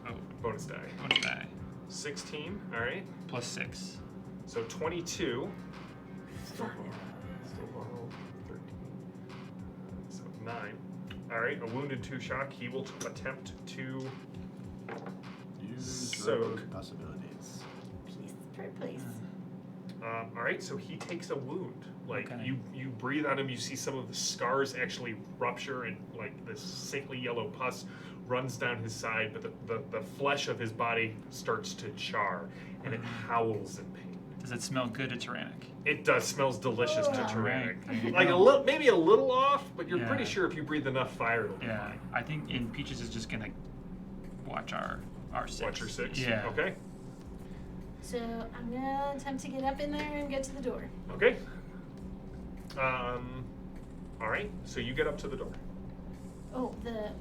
Oh, Bonus die. bonus die. 16. All right. Plus 6. So 22. Fire. Still low. 13. So 9. All right. A wounded 2 shock. He will attempt to. Use Soak. rogue possibilities. Please, please. All right. So he takes a wound. Like Okay. you breathe on him. You see some of the scars actually rupture, and like this sickly yellow pus runs down his side. But the flesh of his body starts to char, and it howls in pain. Does it smell good to Tyrannic? It does. Smells delicious to All Tyrannic. right, there you Like go. maybe a little off, but you're Yeah. pretty sure if you breathe enough fire, it'll be Yeah, fine. I think in Peaches is just gonna watch our 6. Watch your 6. Yeah. Okay. So I'm gonna attempt to get up in there and get to the door. Okay. All right. So you get up to the door. Oh, the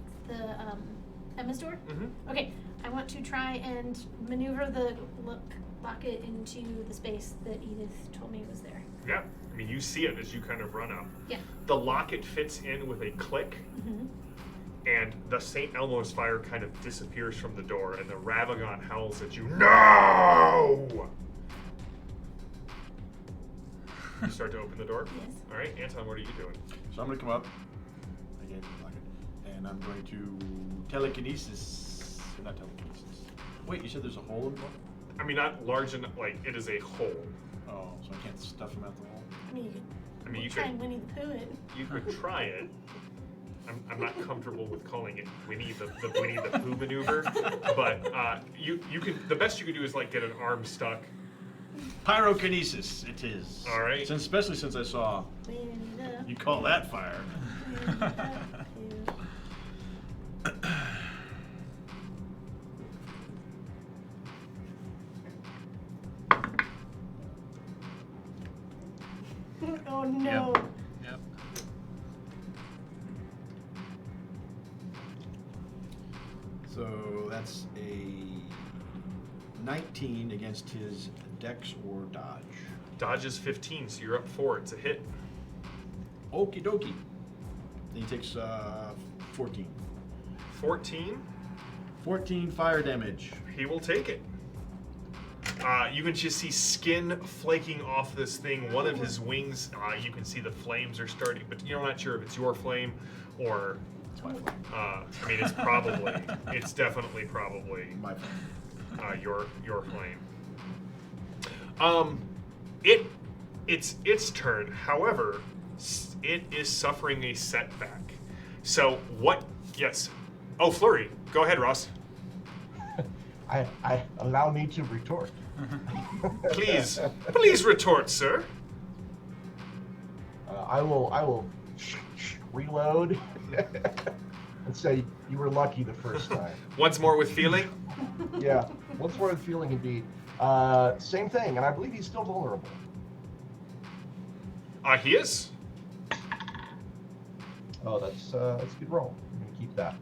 Emma's door? Mm-hmm. Okay, I want to try and maneuver the locket into the space that Edith told me was there. Yeah. I mean, you see it as you kind of run up. Yeah. The locket fits in with a click, Mm-hmm. and the St. Elmo's fire kind of disappears from the door, and the Ravagon howls at you. No! You start to open the door. Yes. All right, Anton, what are you doing? So I'm going to come up. Again, and I'm going to telekinesis. Not telekinesis. Wait, you said there's a hole in the wall? I mean, not large enough. Like it is a hole. Oh, so I can't stuff him out the hole? I mean, you could I mean, you try could and Winnie the Pooh it. you could try it. I'm not comfortable with calling it Winnie the Winnie the Pooh maneuver, but you can. The best you can do is like get an arm stuck. Pyrokinesis, it is. All right. Especially since I saw Winnie the you call that fire. Winnie the Pooh. Oh no. Yep. So that's a 19 against his dex or dodge. Dodge is 15, so you're up 4. It's a hit. Okie dokie. Then he takes 14. 14. 14 fire damage. He will take it. You can just see skin flaking off this thing. One of his wings, you can see the flames are starting, but you're not sure if it's your flame or. It's my flame. I mean, it's probably, it's definitely probably My flame. your flame. It's its turn. However, it is suffering a setback. So what? Yes. Oh, flurry. Go ahead, Ross. I allow me to retort. Please retort, sir. I will reload and say you were lucky the first time. Once more with feeling. Yeah, once more with feeling indeed. Same thing, and I believe he's still vulnerable. He is. Oh, that's a good roll. I'm gonna keep that.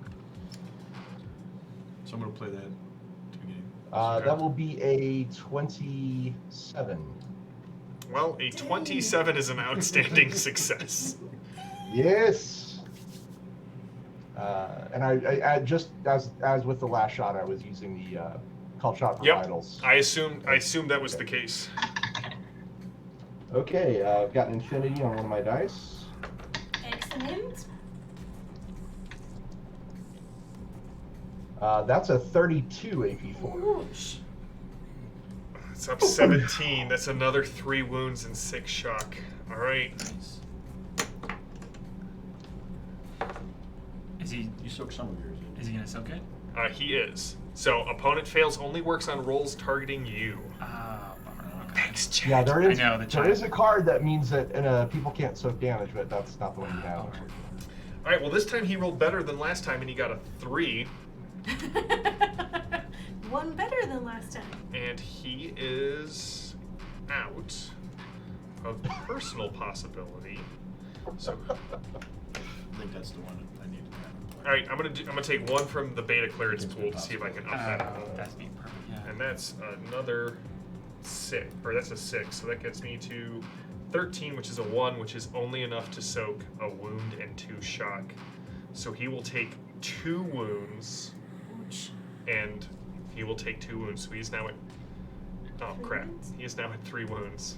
So I'm going to play that at the beginning. That will be a 27. Well, a 27 is an outstanding success. Yes. And I just as with the last shot, I was using the call shot for vitals. I assumed that was the case. Okay, I've got an infinity on one of my dice. Excellent. That's a 32 AP4. Ouch. It's up 17. That's another 3 wounds and 6 shock. All right. Nice. Is he? You soak some of yours in. Is he gonna soak it? He is. So opponent fails only works on rolls targeting you. Bummer. Okay. Thanks, Chad. Yeah, there is. I know, the there is a card that means that people can't soak damage, but that's not the one you have. All right. Well, this time he rolled better than last time, and he got a 3. One better than last time. And he is out of personal possibility. So, I think that's the one I need to have. all right, I'm gonna take 1 from the beta clearance pool to see if I can up that. That'd be perfect. Yeah. And that's another 6, or that's a 6. So that gets me to 13, which is a 1, which is only enough to soak a wound and 2 shock. So he will take 2 wounds, Ouch. and he will take 2 wounds. So he's now at. Oh crap! wounds? He is now at 3 wounds.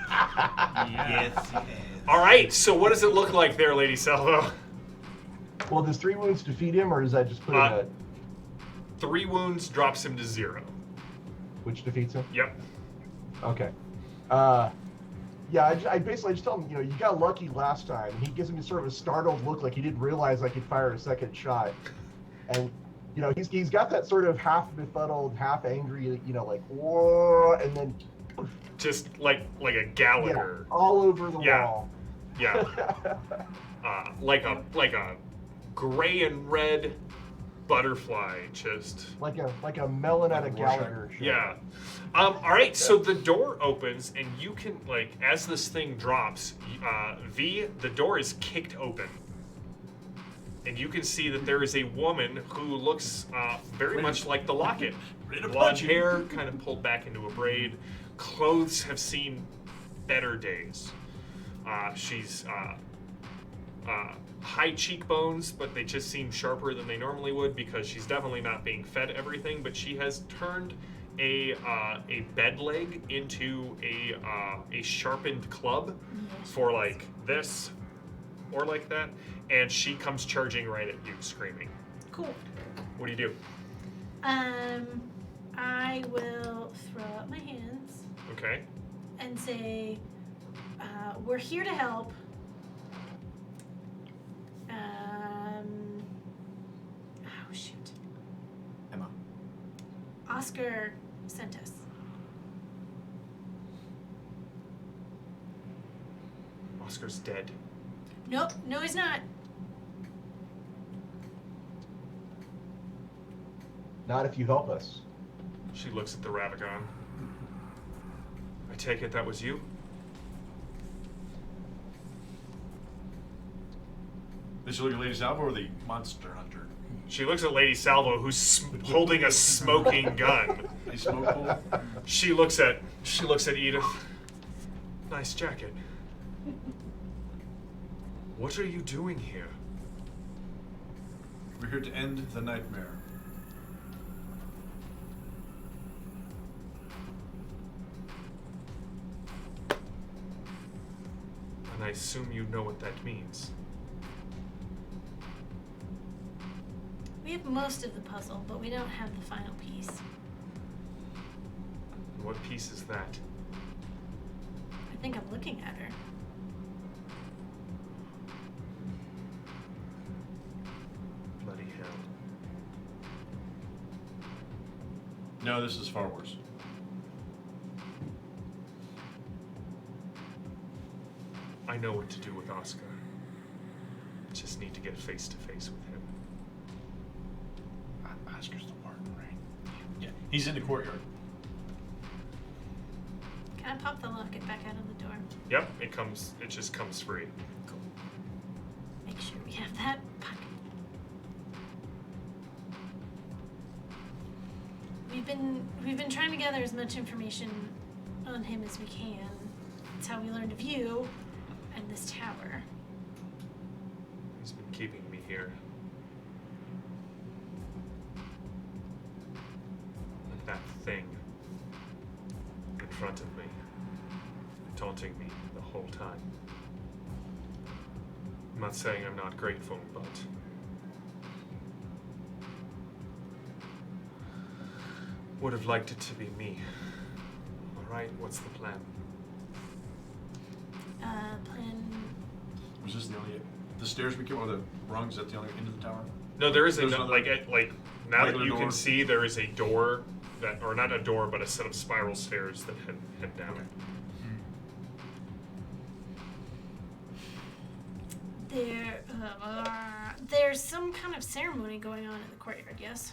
Yeah. All right. So what does it look like there, Lady Salvo? Well, does 3 wounds defeat him, or does that just put him at 3 wounds drops him to 0. which defeats him? Yep. Okay. Yeah, I basically just tell him, you got lucky last time. He gives me sort of a startled look, like he didn't realize I could fire a second shot. And, he's got that sort of half befuddled, half angry, like, whoa, and then Just like a Gallagher. all over the Yeah. wall. Yeah. Like a gray and red butterfly. Just. like a melon at a Gallagher show. Yeah. All right. So the door opens, and you can as this thing drops, the door is kicked open, and you can see that there is a woman who looks very much like the locket. Blonde hair, kind of pulled back into a braid. Clothes have seen better days. She's high cheekbones, but they just seem sharper than they normally would because she's definitely not being fed everything. But she has turned a bed leg into a sharpened club for like this or like that, and she comes charging right at you, screaming. Cool. What do you do? I will throw up my hands Okay. and say, we're here to help. Oh, shoot. Emma. Oscar sent us. Oscar's dead. Nope, no, he's not. Not if you help us. She looks at the Ravagon. I take it that was you? Did she look at Lady Salvo or the monster hunter? She looks at Lady Salvo, who's holding a smoking gun. A smoke hole? She looks at Edith. Nice jacket. What are you doing here? We're here to end the nightmare. And I assume you know what that means. We have most of the puzzle, but we don't have the final piece. What piece is that? think I'm looking at her. Bloody hell. No, this is far worse. I know what to do with Oscar. Just need to get face to face with him. Oscar's the warden, right? Yeah, he's in the courtyard. Can I pop the locket back out of the door? Yep, it just comes free. Cool. Make sure we have that pocket. We've been trying to gather as much information on him as we can. That's how we learned of you and this tower. He's been keeping me here. And that thing in front of me, taunting me the whole time. I'm not saying I'm not grateful, but would have liked it to be me. Alright, what's the plan? Plan. Was this the stairs we came, or the rungs at the other end of the tower? No, there is There's now another that regular you door. can see, there is a door that, or not a door, but a set of spiral stairs that head down. There's some kind of ceremony going on in the courtyard. Yes.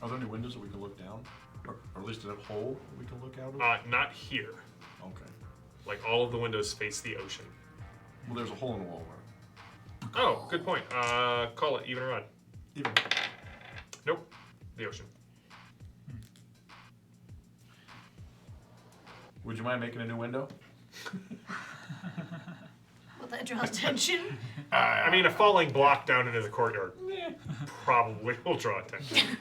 Are there any windows that we can look down? Or at least a hole that we can look out of? Not here. Okay. Like all of the windows face the ocean. Well, there's a hole in the wall there. Oh, good point. Call it even or odd. Even. Nope. The ocean. Would you mind making a new window? Will that draw attention? I mean, a falling block down into the courtyard probably will draw attention.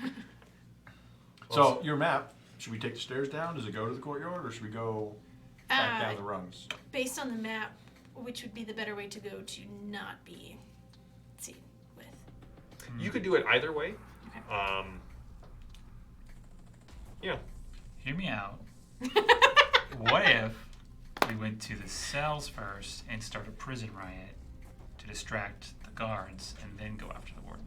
So, your map, should we take the stairs down? Does it go to the courtyard, or should we go back down the rungs? Based on the map, which would be the better way to go to not be seen with? You could do it either way. Okay. Yeah. Hear me out. What if we went to the cells first and start a prison riot to distract the guards and then go after the warden?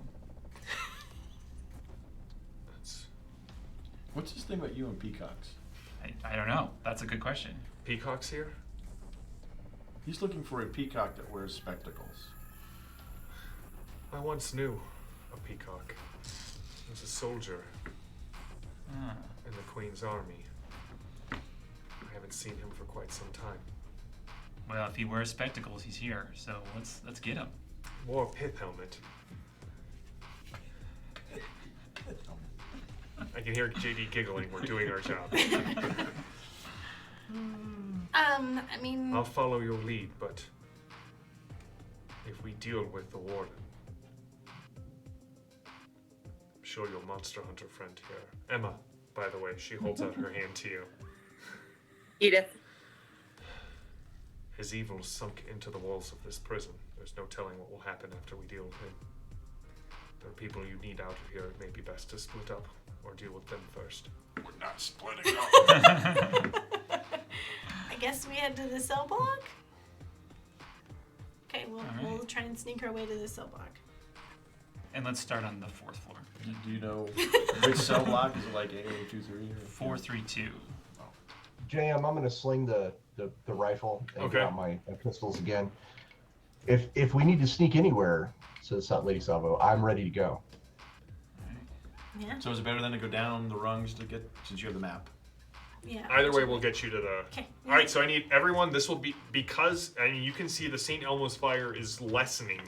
What's this thing about you and peacocks? I don't know. That's a good question. Peacocks here? He's looking for a peacock that wears spectacles. I once knew a peacock. He was a soldier in the Queen's army. I haven't seen him for quite some time. Well, if he wears spectacles, he's here. So let's get him. Wore a pith helmet. I can hear JD giggling. We're doing our job. I mean, I'll follow your lead, but if we deal with the warden, I'm sure your monster hunter friend here, Emma, by the way, she holds out her hand to you. Edith. His evil sunk into the walls of this prison. There's no telling what will happen after we deal with him. There are people you need out of here. It may be best to split up or deal with them first. We're not splitting up. I guess we head to the cell block. Okay, All we'll right. try and sneak our way to the cell block. And let's start on the 4th floor. Do you know which cell block? Is it like A123 or 432. JM, I'm gonna sling the rifle and Okay. get out my pistols again. If we need to sneak anywhere, says Lady Salvo, I'm ready to go. Yeah. So is it better than to go down the rungs to get, since you have the map? Yeah. Either way, we'll get you to the... Okay. All right, so I need everyone. This will be because I mean you can see the St. Elmo's fire is lessening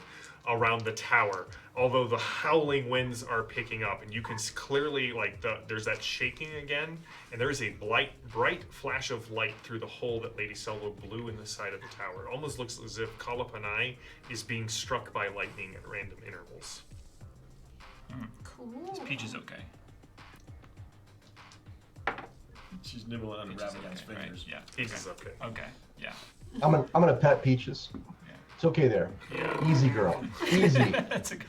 around the tower, although the howling winds are picking up, and you can clearly there's that shaking again, and there is a bright flash of light through the hole that Lady Selva blew in the side of the tower. It almost looks as if Kala Pani is being struck by lightning at random intervals. Cool. Is Peach is okay. She's nibbling on the Peach is rabbit guy's okay, right? fingers. Yeah. Peach is okay. Okay. Yeah. I'm gonna pet Peaches. Yeah. It's okay there. Yeah. Easy girl. Easy. That's a good.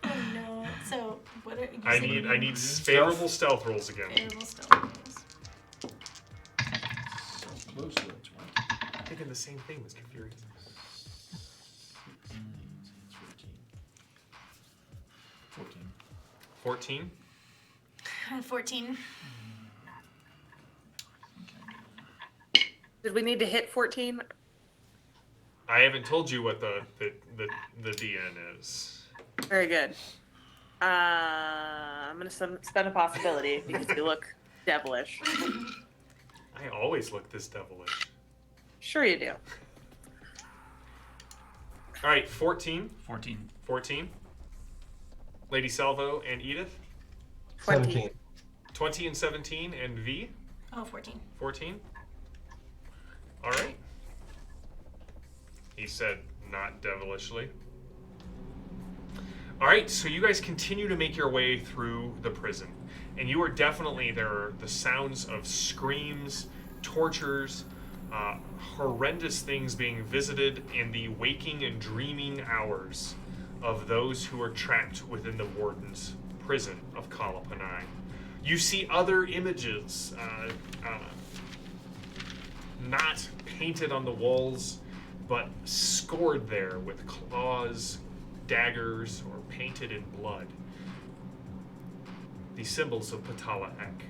Oh no. So what are you I saying? need favorable stealth rolls again. Favorable stealth rolls. close to a 20. I'm thinking the same thing, Mr. Furious. 14. 14. 14. Did we need to hit 14? I haven't told you what the DN is. Very good. I'm gonna spend a possibility because you look devilish. I always look this devilish. Sure you do. All right, 14. 14. 14. Lady Salvo and Edith. 17. 20 and 17 and V. Oh, 14. 14. All right. He said not devilishly. All right, so you guys continue to make your way through the prison. And you are definitely, there are the sounds of screams, tortures, horrendous things being visited in the waking and dreaming hours of those who are trapped within the Warden's prison of Kala Pani. You see other images, not painted on the walls, but scored there with claws, daggers, or painted in blood. The symbols of Patala Ek,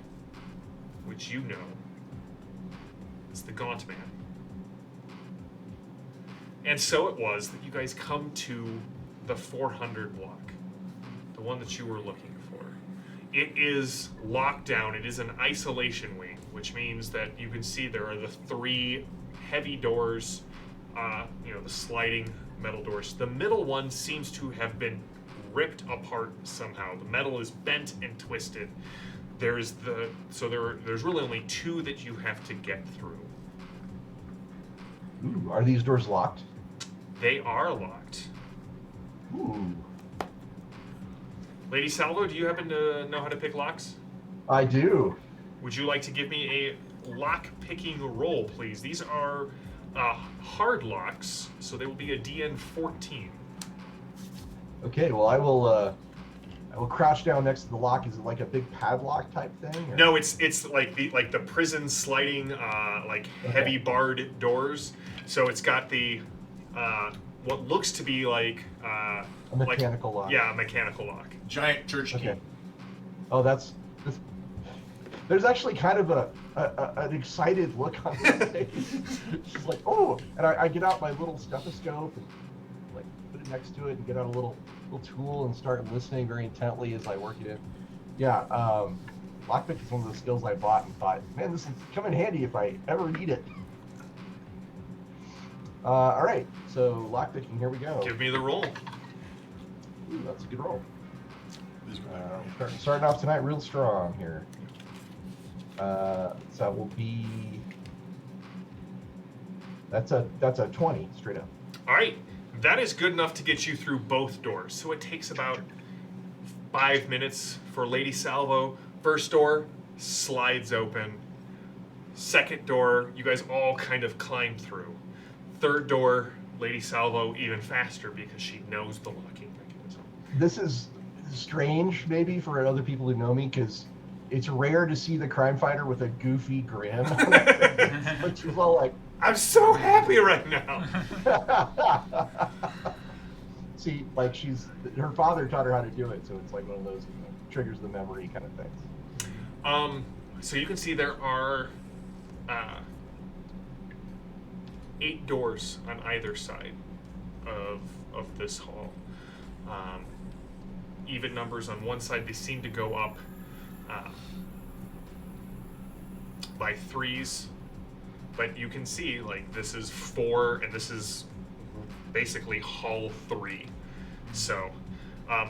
which you know is the Gaunt Man. And so it was that you guys come to the 400 block, the one that you were looking for. It is locked down. It is an isolation wing, which means that you can see there are the 3 heavy doors, the sliding metal doors. The middle one seems to have been ripped apart somehow. The metal is bent and twisted. There's really only 2 that you have to get through. Ooh, are these doors locked? They are locked. Ooh. Lady Salvo, do you happen to know how to pick locks? I do. Would you like to give me a lock-picking roll, please? These are hard locks, so they will be a DN 14. Okay, well I will crouch down next to the lock. Is it like a big padlock type thing? Or? No, it's like the prison sliding heavy barred doors. So it's got the what looks to be like A mechanical lock. Yeah, a mechanical lock. Giant church key. Okay. Oh, that's there's actually kind of an excited look on her face. She's like, oh, and I get out my little stethoscope and like put it next to it and get out a little tool and start listening very intently as I work it in. Yeah, lockpick is one of the skills I bought and thought, man, this will come in handy if I ever need it. All right, so lockpicking, here we go. Give me the roll. Ooh, that's a good roll. These are Starting off tonight real strong here. So that will be that's a 20 straight up. All right, that is good enough to get you through both doors. So it takes about 5 minutes for Lady Salvo. First door slides open. Second door, you guys all kind of climb through. Third door, Lady Salvo even faster because she knows the locking mechanism. This is strange maybe for other people who know me because it's rare to see the crime fighter with a goofy grin. But she's all like, I'm so happy right now. see, like her father taught her how to do it, so it's like one of those triggers the memory kind of things. So you can see there are 8 doors on either side of this hall. Even numbers on one side. They seem to go up by 3s, but you can see like this is 4 and this is basically hall 3. So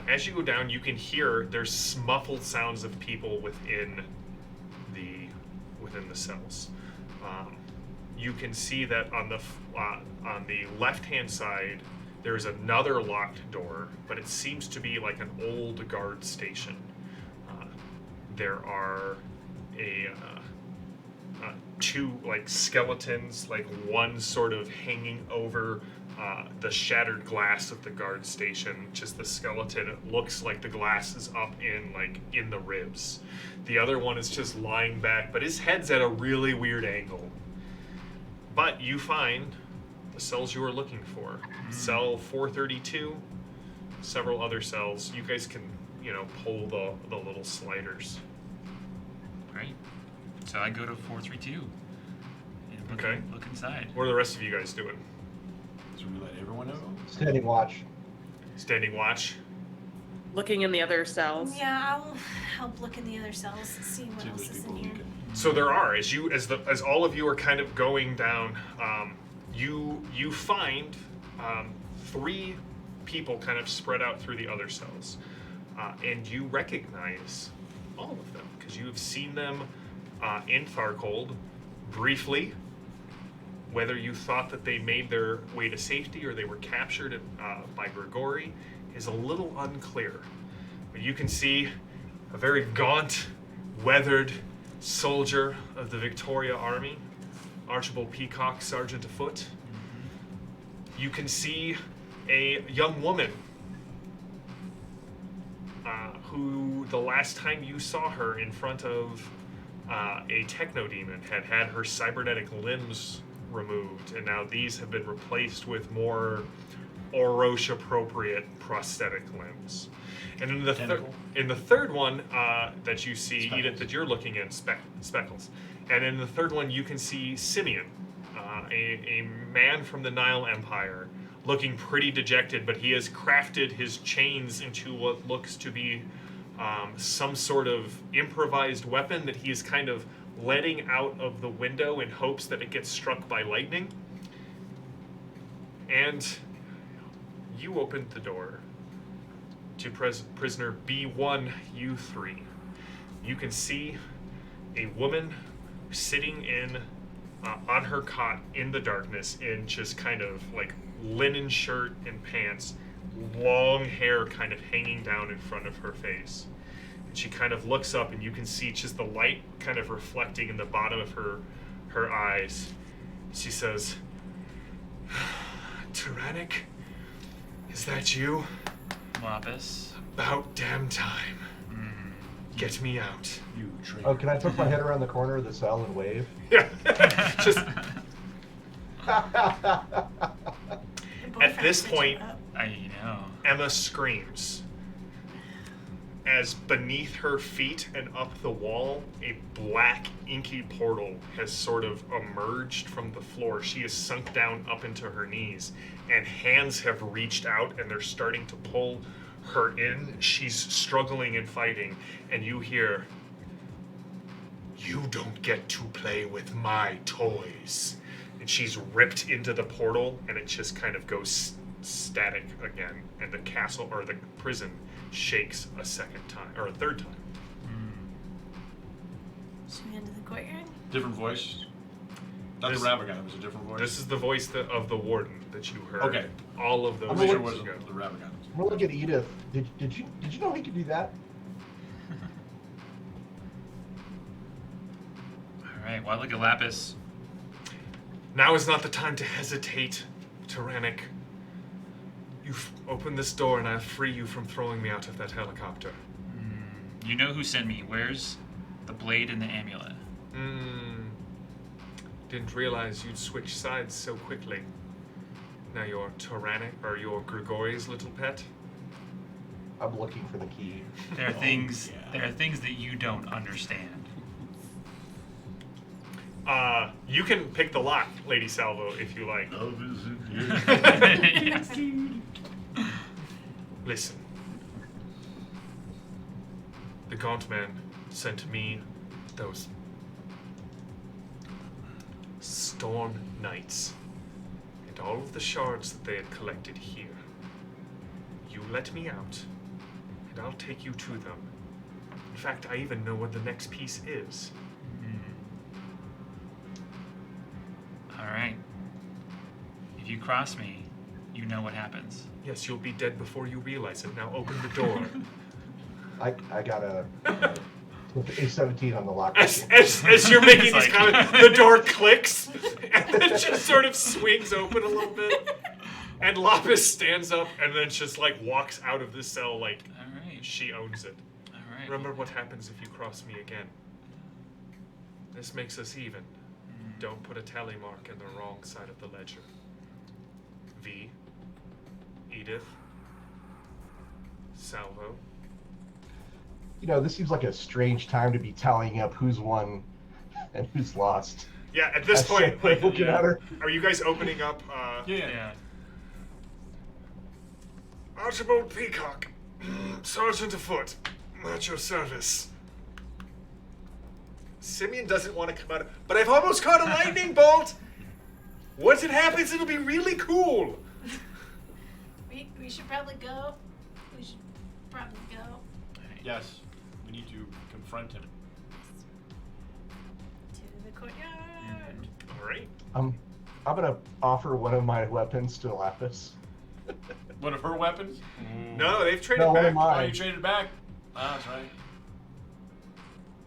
as you go down, you can hear there's muffled sounds of people within the cells. You can see that on the left-hand side, there's another locked door, but it seems to be like an old guard station. There are 2 like skeletons, like one sort of hanging over the shattered glass of the guard station. Just the skeleton, it looks like the glass is up in the ribs. The other one is just lying back, but his head's at a really weird angle. But you find the cells you were looking for. Cell 432, several other cells. You guys can, pull the little sliders. Right. So I go to 432. And Okay. Look inside. What are the rest of you guys doing? Should we let everyone know? Standing watch. Standing watch. Looking in the other cells. Yeah, I'll help look in the other cells, see what See if else there's is people in who here. can. So there are, as all of you are kind of going down, you find 3 people kind of spread out through the other cells, and you recognize all of them because you have seen them in Tharcold briefly. Whether you thought that they made their way to safety or they were captured by Grigori is a little unclear. But you can see a very gaunt, weathered soldier of the Victoria Army, Archibald Peacock, Sergeant afoot. You can see a young woman who the last time you saw her in front of a techno-demon had her cybernetic limbs removed, and now these have been replaced with more Orosh-appropriate prosthetic limbs. And in the third one that you see, Speckles. Edith, that you're looking at, Speckles. And in the third one, you can see Simeon, a man from the Nile Empire, looking pretty dejected, but he has crafted his chains into what looks to be some sort of improvised weapon that he is kind of letting out of the window in hopes that it gets struck by lightning. And you opened the door to prisoner B1U3. You can see a woman sitting on her cot in the darkness in just kind of like linen shirt and pants, long hair kind of hanging down in front of her face. And she kind of looks up and you can see just the light kind of reflecting in the bottom of her eyes. She says, "Tyrannic, is that you? Lapis. About damn time. Get me out." You traitor. Oh, can I put my head around the corner of the cell and wave? Yeah. Just Your at boyfriend this set you point, up. I know. Emma screams as beneath her feet and up the wall, a black inky portal has sort of emerged from the floor. She is sunk down up into her knees, and hands have reached out and they're starting to pull her in. She's struggling and fighting, and you hear, "You don't get to play with my toys." And she's ripped into the portal, and it just kind of goes static again, and the castle or the prison shakes a second time or a third time. Should we enter the courtyard? Different voice. Not This- the rabbit guy. It was a different voice. This is the voice of the warden that you heard. Okay. All of those I'm not sure it years wasn't ago. the rabbit guy. I'm gonna look at Edith. Did you know he could do that? All right. Well, I look at Lapis. Now is not the time to hesitate, Tyrannic. You've opened this door and I'll free you from throwing me out of that helicopter. You know who sent me. Where's the blade and the amulet? Didn't realize you'd switch sides so quickly. Now you're Tyrannic, or you're Grigori's little pet? I'm looking for the key. There are things. yeah. There are things that you don't understand. You can pick the lock, Lady Salvo, if you like. Love is in Yes. Listen. The Gaunt Man sent me those Storm Knights and all of the shards that they had collected here. You let me out, and I'll take you to them. In fact, I even know what the next piece is. All right. If you cross me, you know what happens. Yes, you'll be dead before you realize it. Now open the door. I got a A17 on the lock. As you're making It's these like- comments, the door clicks and then just sort of swings open a little bit. And Lapis stands up and then just like walks out of the cell like All right. she owns it. All right. Remember what happens if you cross me again. This makes us even. Don't put a tally mark in the wrong side of the ledger. V. Edith. Salvo. You know, this seems like a strange time to be tallying up who's won and who's lost. Yeah, at this point, like, looking at her. are you guys opening up? Yeah. Archibald Peacock, Sergeant afoot, at your service. Simeon doesn't want to come out, but I've almost caught a lightning bolt. Once it happens, it'll be really cool. We should probably go. We should probably go. Yes, we need to confront him. To the courtyard. All right. I'm gonna offer one of my weapons to Lapis. One of her weapons? No, they've traded No, one of back. Oh, mine. you traded back? Ah, that's right.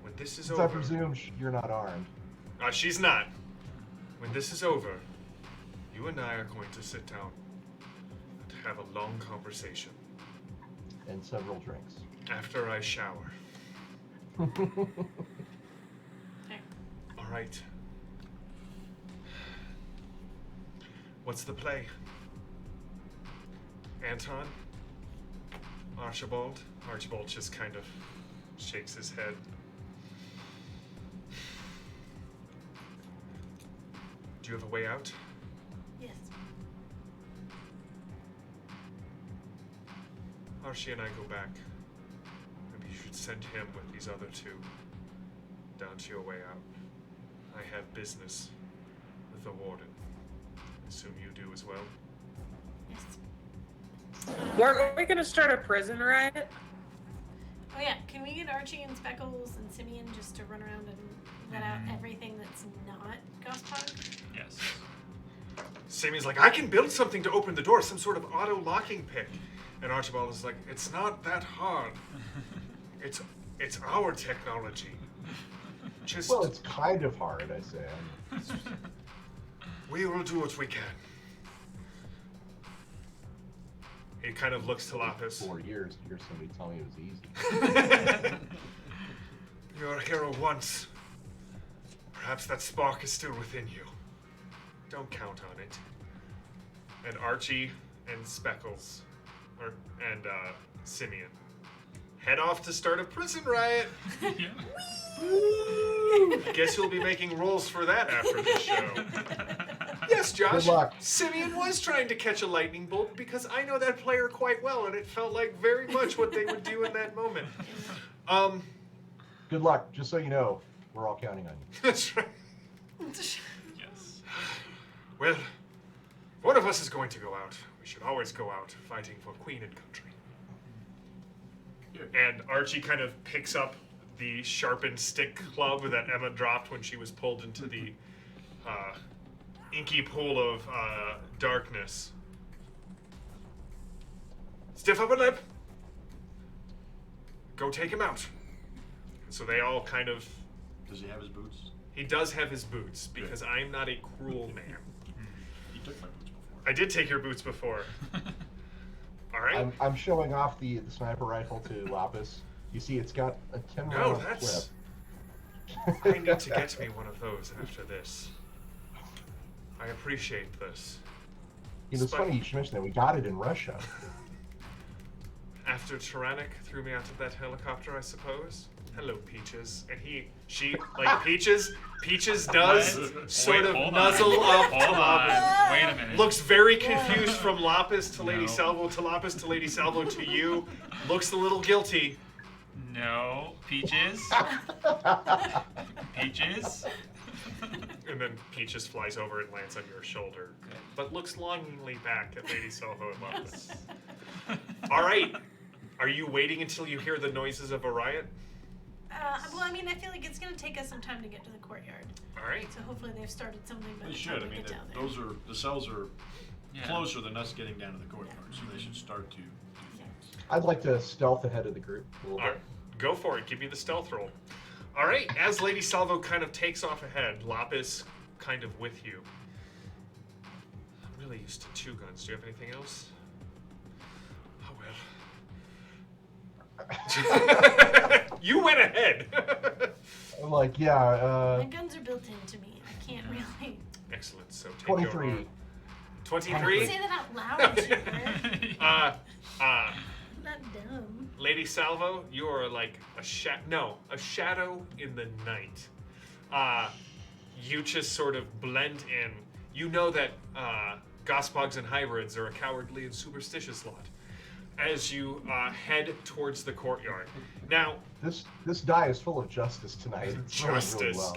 When this is Since I over, presume you're not armed. she's not. When this is over, you and I are going to sit down and have a long conversation And several drinks. after I shower. Okay. All right. What's the play? Anton? Archibald? Archibald just kind of shakes his head. Do you have a way out? Yes. Archie and I go back. Maybe you should send him with these other two down to your way out. I have business with the Warden. I assume you do as well. Yes. Weren't we gonna start a prison riot? Oh yeah. Can we get Archie and Speckles and Simeon just to run around and let out everything that's not Gospog? Yes. Sammy's like, I can build something to open the door, some sort of auto locking pick. And Archibald is like, it's not that hard. It's our technology. Just Well, it's kind of hard, I say. we will do what we can. He kind of looks to Lapis. 4 years to hear somebody tell me it was easy. You're a hero once. Perhaps that spark is still within you. Don't count on it. And Archie and Speckles, and Simeon, head off to start a prison riot. Yeah. I guess you'll be making rolls for that after the show. Yes, Josh. Good luck. Simeon was trying to catch a lightning bolt because I know that player quite well, and it felt like very much what they would do in that moment. Good luck. Just so you know, we're all counting on you. That's right. Yes. Well, if one of us is going to go out, we should always go out fighting for Queen and country. And Archie kind of picks up the sharpened stick club that Emma dropped when she was pulled into the inky pool of darkness. Stiff upper lip. Go take him out. So they all kind of... Does he have his boots? He does have his boots, because I'm not a cruel man. He took my boots before. I did take your boots before. All right. I'm showing off the sniper rifle to Lapis. You see, it's got a 10 No, round that's... clip. I need to get me one of those after this. I appreciate this. You know, it's funny you should mention that. We got it in Russia. After Tyrannic threw me out of that helicopter, I suppose. Hello, Peaches. And she, like Peaches does What? sort Wait, of hold nuzzle on. up to Hold on. Lapis. Wait a minute. Looks very confused from Lapis to Lady No. Salvo to Lapis to Lady Salvo to you. Looks a little guilty. No. Peaches. Peaches. And then Peaches flies over and lands on your shoulder, but looks longingly back at Lady Salvo and Lapis. All right. Are you waiting until you hear the noises of a riot? Well, I mean, I feel like it's gonna take us some time to get to the courtyard. All right. So hopefully they've started something by They the should. time I we mean, get down there. the cells are Yeah. closer than us getting down to the courtyard, so they should start to do things. I'd like to stealth ahead of the group a little All right. bit. Go for it. Give me the stealth roll. All right. As Lady Salvo kind of takes off ahead, Lapis kind of with you. I'm really used to 2 guns. Do you have anything else? Oh, well. You went ahead. I'm like, yeah, My guns are built into me. I can't so take 23. your 23? Say that out loud, Jupiter. Not dumb. Lady Salvo, you are like a shadow in the night. You just sort of blend in. You know that Gospogs and hybrids are a cowardly and superstitious lot. As you head towards the courtyard. Now, this die is full of justice tonight. It's going really justice.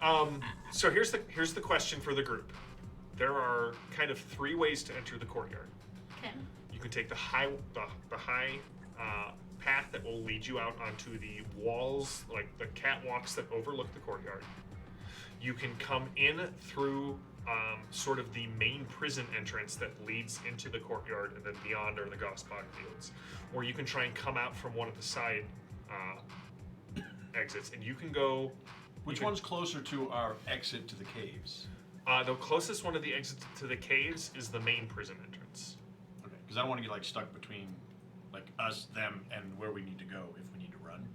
well. So here's the question for the group. There are kind of 3 ways to enter the courtyard. Okay. You can take the high path that will lead you out onto the walls, like the catwalks that overlook the courtyard. You can come in through sort of the main prison entrance that leads into the courtyard, and then beyond are the Gospog fields. Or you can try and come out from one of the side exits, and you can go... Which one's closer to our exit to the caves? The closest one to the exit to the caves is the main prison entrance. Okay, because I don't want to get like stuck between like us, them, and where we need to go if we need to run.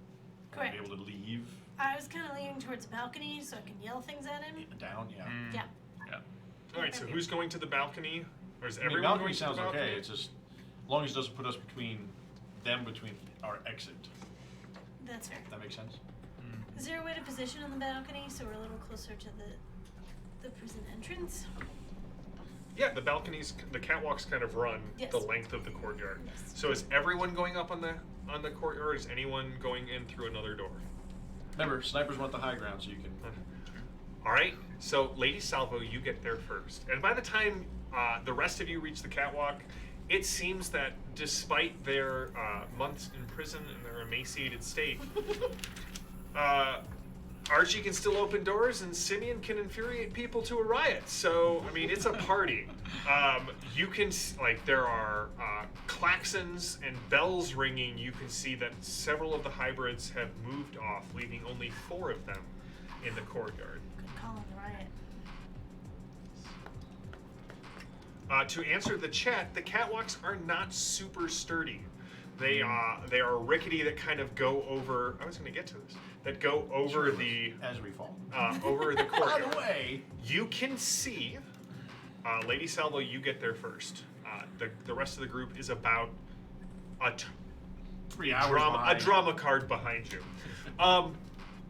Correct. Be able to leave I was kind of leaning towards the balcony so I can yell things at him. down, yeah. Yeah. Yeah. All right, so who's going to the balcony? Or is I mean, everyone balcony going to sounds the balcony? okay. It's just as long as it doesn't put us between our exit. That's fair. That makes sense. Is there a way to position on the balcony so we're a little closer to the prison entrance? Yeah, the balconies, the catwalks kind of run Yes. the length of the courtyard. Yes. So is everyone going up on the courtyard? Or is anyone going in through another door? Remember, snipers want the high ground, so you can. All right. So Lady Salvo, you get there first, and by the time the rest of you reach the catwalk, it seems that despite their months in prison and their emaciated state, Archie can still open doors and Simeon can infuriate people to a riot. So, I mean, it's a party. You can, there are klaxons and bells ringing. You can see that several of the hybrids have moved off, leaving only 4 of them in the courtyard. Good call on the riot. To answer the chat, the catwalks are not super sturdy. They are rickety that kind of go over. I was going to get to this. That go over the as we fall. over the By courtyard. the way, You can see, Lady Salvo, you get there first. The rest of the group is about a 3 hours a drama card behind you.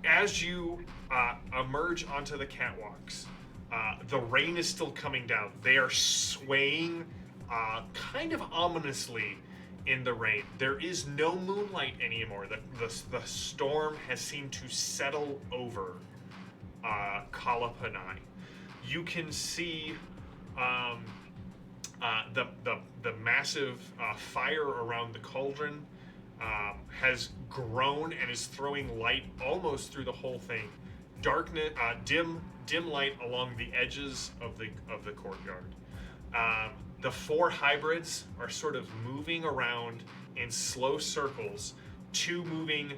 As you emerge onto the catwalks, the rain is still coming down. They are swaying kind of ominously in the rain. There is no moonlight anymore. The storm has seemed to settle over Kala Pani. You can see the massive fire around the cauldron has grown and is throwing light almost through the whole thing. Darkness, dim light along the edges of the courtyard. The 4 hybrids are sort of moving around in slow circles, 2 moving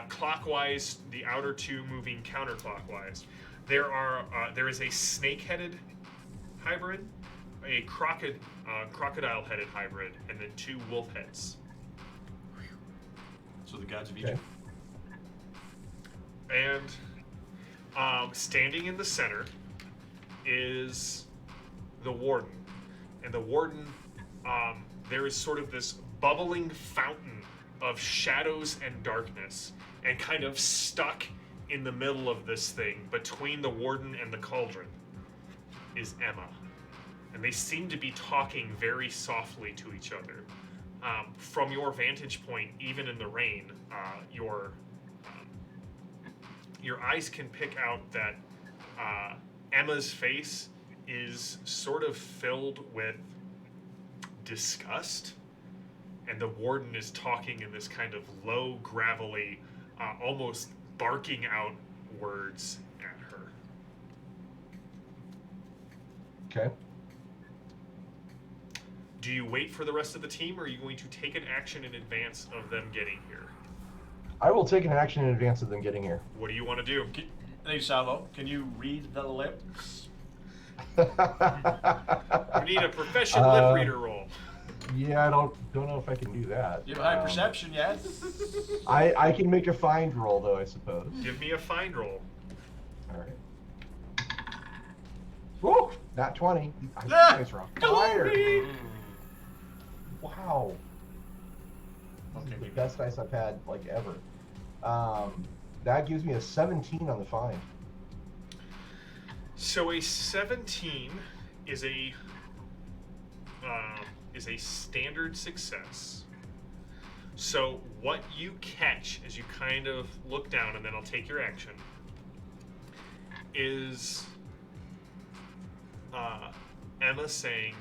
clockwise, the outer 2 moving counterclockwise. There is a snake-headed hybrid, a crocodile-headed hybrid, and then 2 wolf heads. So the gods of Okay. Egypt. And standing in the center is the Warden. And the Warden, there is sort of this bubbling fountain of shadows and darkness, and kind of stuck in the middle of this thing, between the Warden and the cauldron, is Emma. And they seem to be talking very softly to each other. From your vantage point, even in the rain, your eyes can pick out that Emma's face is sort of filled with disgust, and the Warden is talking in this kind of low, gravelly, almost barking out words at her. Okay. Do you wait for the rest of the team, or are you going to take an action in advance of them getting here? I will take an action in advance of them getting here. What do you want to do? Hey, Salvo, can you read the lips? We need a professional lip reader roll. Yeah, I don't know if I can do that. You have high perception yet? I can make a find roll though, I suppose. Give me a find roll. All right. Woo! Not 20. Dice are on fire. Wow. This is the best dice I've had, like, ever. That gives me a 17 on the find. So a 17 is a standard success. So what you catch as you kind of look down, and then I'll take your action, is Emma saying,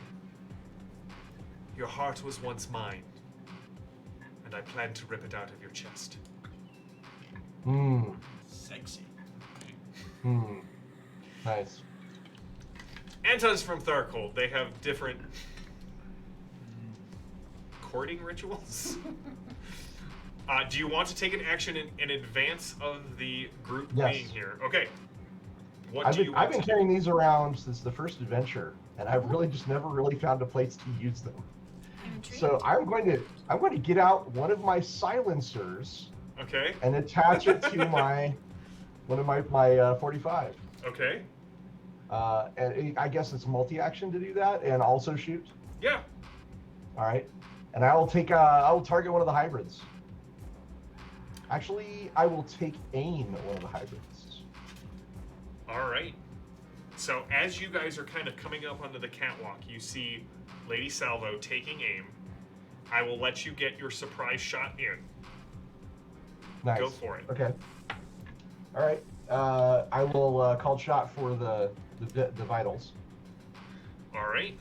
"Your heart was once mine, and I plan to rip it out of your chest." Sexy. Nice. Anton's from Tharkold. They have different courting rituals. Do you want to take an action in advance of the group Yes. being here? Okay. What I've do you been, want I've been to carrying these around since the first adventure, and I've really just never really found a place to use them. I'm intrigued. So I'm going to get out one of my silencers Okay. and attach it to one of my 45. Okay. And I guess it's multi-action to do that, and also shoot. Yeah. All right. And I will target one of the hybrids. Actually, I will take aim at one of the hybrids. All right. So as you guys are kind of coming up onto the catwalk, you see Lady Salvo taking aim. I will let you get your surprise shot in. Nice. Go for it. Okay. All right. I will call shot for the vitals, All right.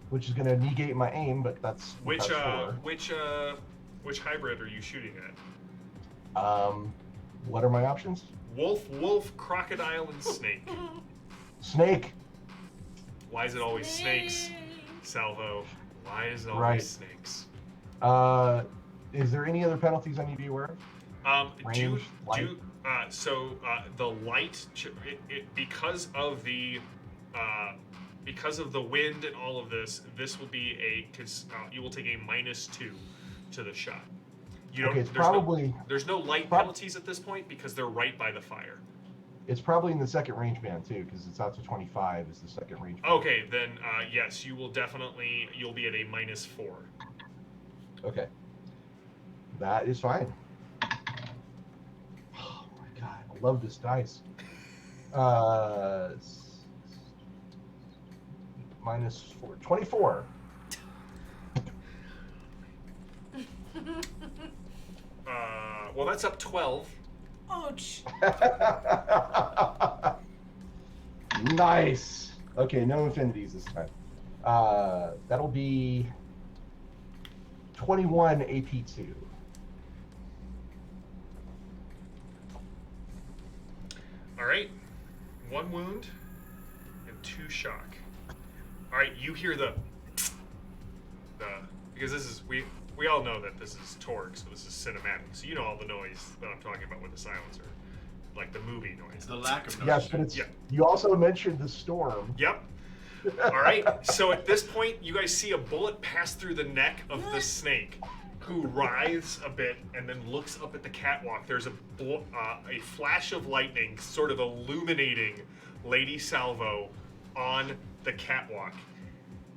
which is going to negate my aim, but that's Which four. which hybrid are you shooting at? What are my options? Wolf, crocodile, and snake. Snake. Why is it always snakes, Salvo? Why is it always Right. snakes? Is there any other penalties I need to be aware of? Range, light? The light, because of the wind and all of this, this will be you will take a -2 to the shot. Okay, it's probably there's no light penalties at this point because they're right by the fire. it's probably in the second range band too, because it's out to 25 is the second range band. Okay, then yes, you'll be at a -4. Okay. That is fine. Oh my god, I love this dice. -4, 24. Well, that's up 12. Ouch. Nice. Okay, no infinities this time. That'll be 21 AP2. All right, 1 wound and 2 shock. All right, you hear because this is we all know that this is Torg, so this is cinematic. So you know all the noise that I'm talking about with the silencer, like the movie noise. It's the lack of noise. Yes, but it's. You also mentioned the storm. Yep. All right. So at this point, you guys see a bullet pass through the neck of the snake, who writhes a bit and then looks up at the catwalk. There's a flash of lightning, sort of illuminating Lady Salvo on the catwalk.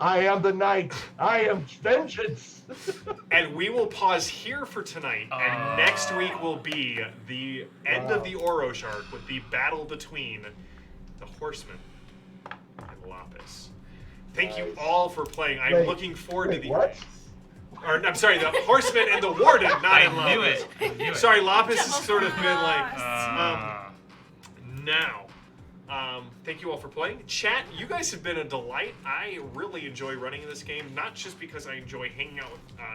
I am the knight. I am vengeance. And we will pause here for tonight, and next week will be the end of the Orosh arc with the battle between the Horsemen and Lapis. Thank you all for playing. I'm looking forward to the... What? Or, I'm sorry, the Horsemen and the Warden, not I in knew Lapis. it. I knew it. Sorry, Lapis has sort of been like... Thank you all for playing. Chat, you guys have been a delight. I really enjoy running this game, not just because I enjoy hanging out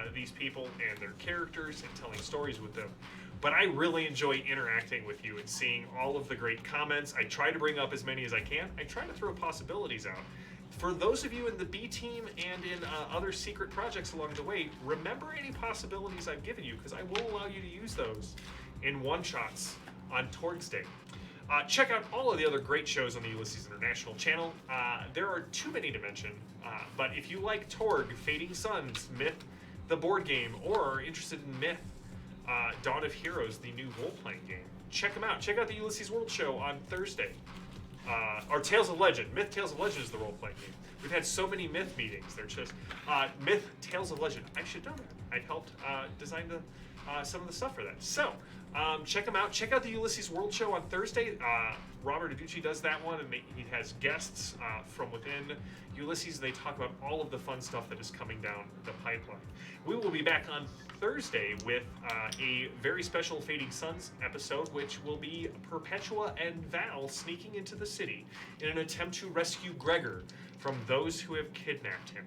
with these people and their characters and telling stories with them, but I really enjoy interacting with you and seeing all of the great comments. I try to bring up as many as I can. I try to throw possibilities out. For those of you in the B team and in other secret projects along the way, remember any possibilities I've given you, because I will allow you to use those in one-shots on Torg's Day. Check out all of the other great shows on the Ulysses International channel. There are too many to mention, but if you like Torg, Fading Suns, Myth, the board game, or are interested in Myth, Dawn of Heroes, the new role-playing game, check them out. Check out the Ulysses World Show on Thursday. or Tales of Legend. Myth Tales of Legend is the role-playing game. We've had so many Myth meetings. They're just Myth Tales of Legend. I should know that. I helped design some of the stuff for that. So check them out. Check out the Ulysses World Show on Thursday. Robert Aducci does that one, and he has guests from within Ulysses. They talk about all of the fun stuff that is coming down the pipeline. We will be back on Thursday with a very special Fading Suns episode, which will be Perpetua and Val sneaking into the city in an attempt to rescue Gregor from those who have kidnapped him.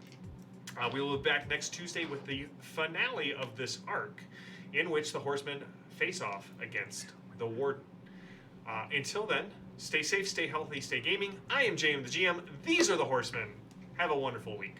We will be back next Tuesday with the finale of this arc, in which the Horsemen face off against the Warden. Until then, stay safe, stay healthy, stay gaming. I am JM the GM. These are the Horsemen. Have a wonderful week.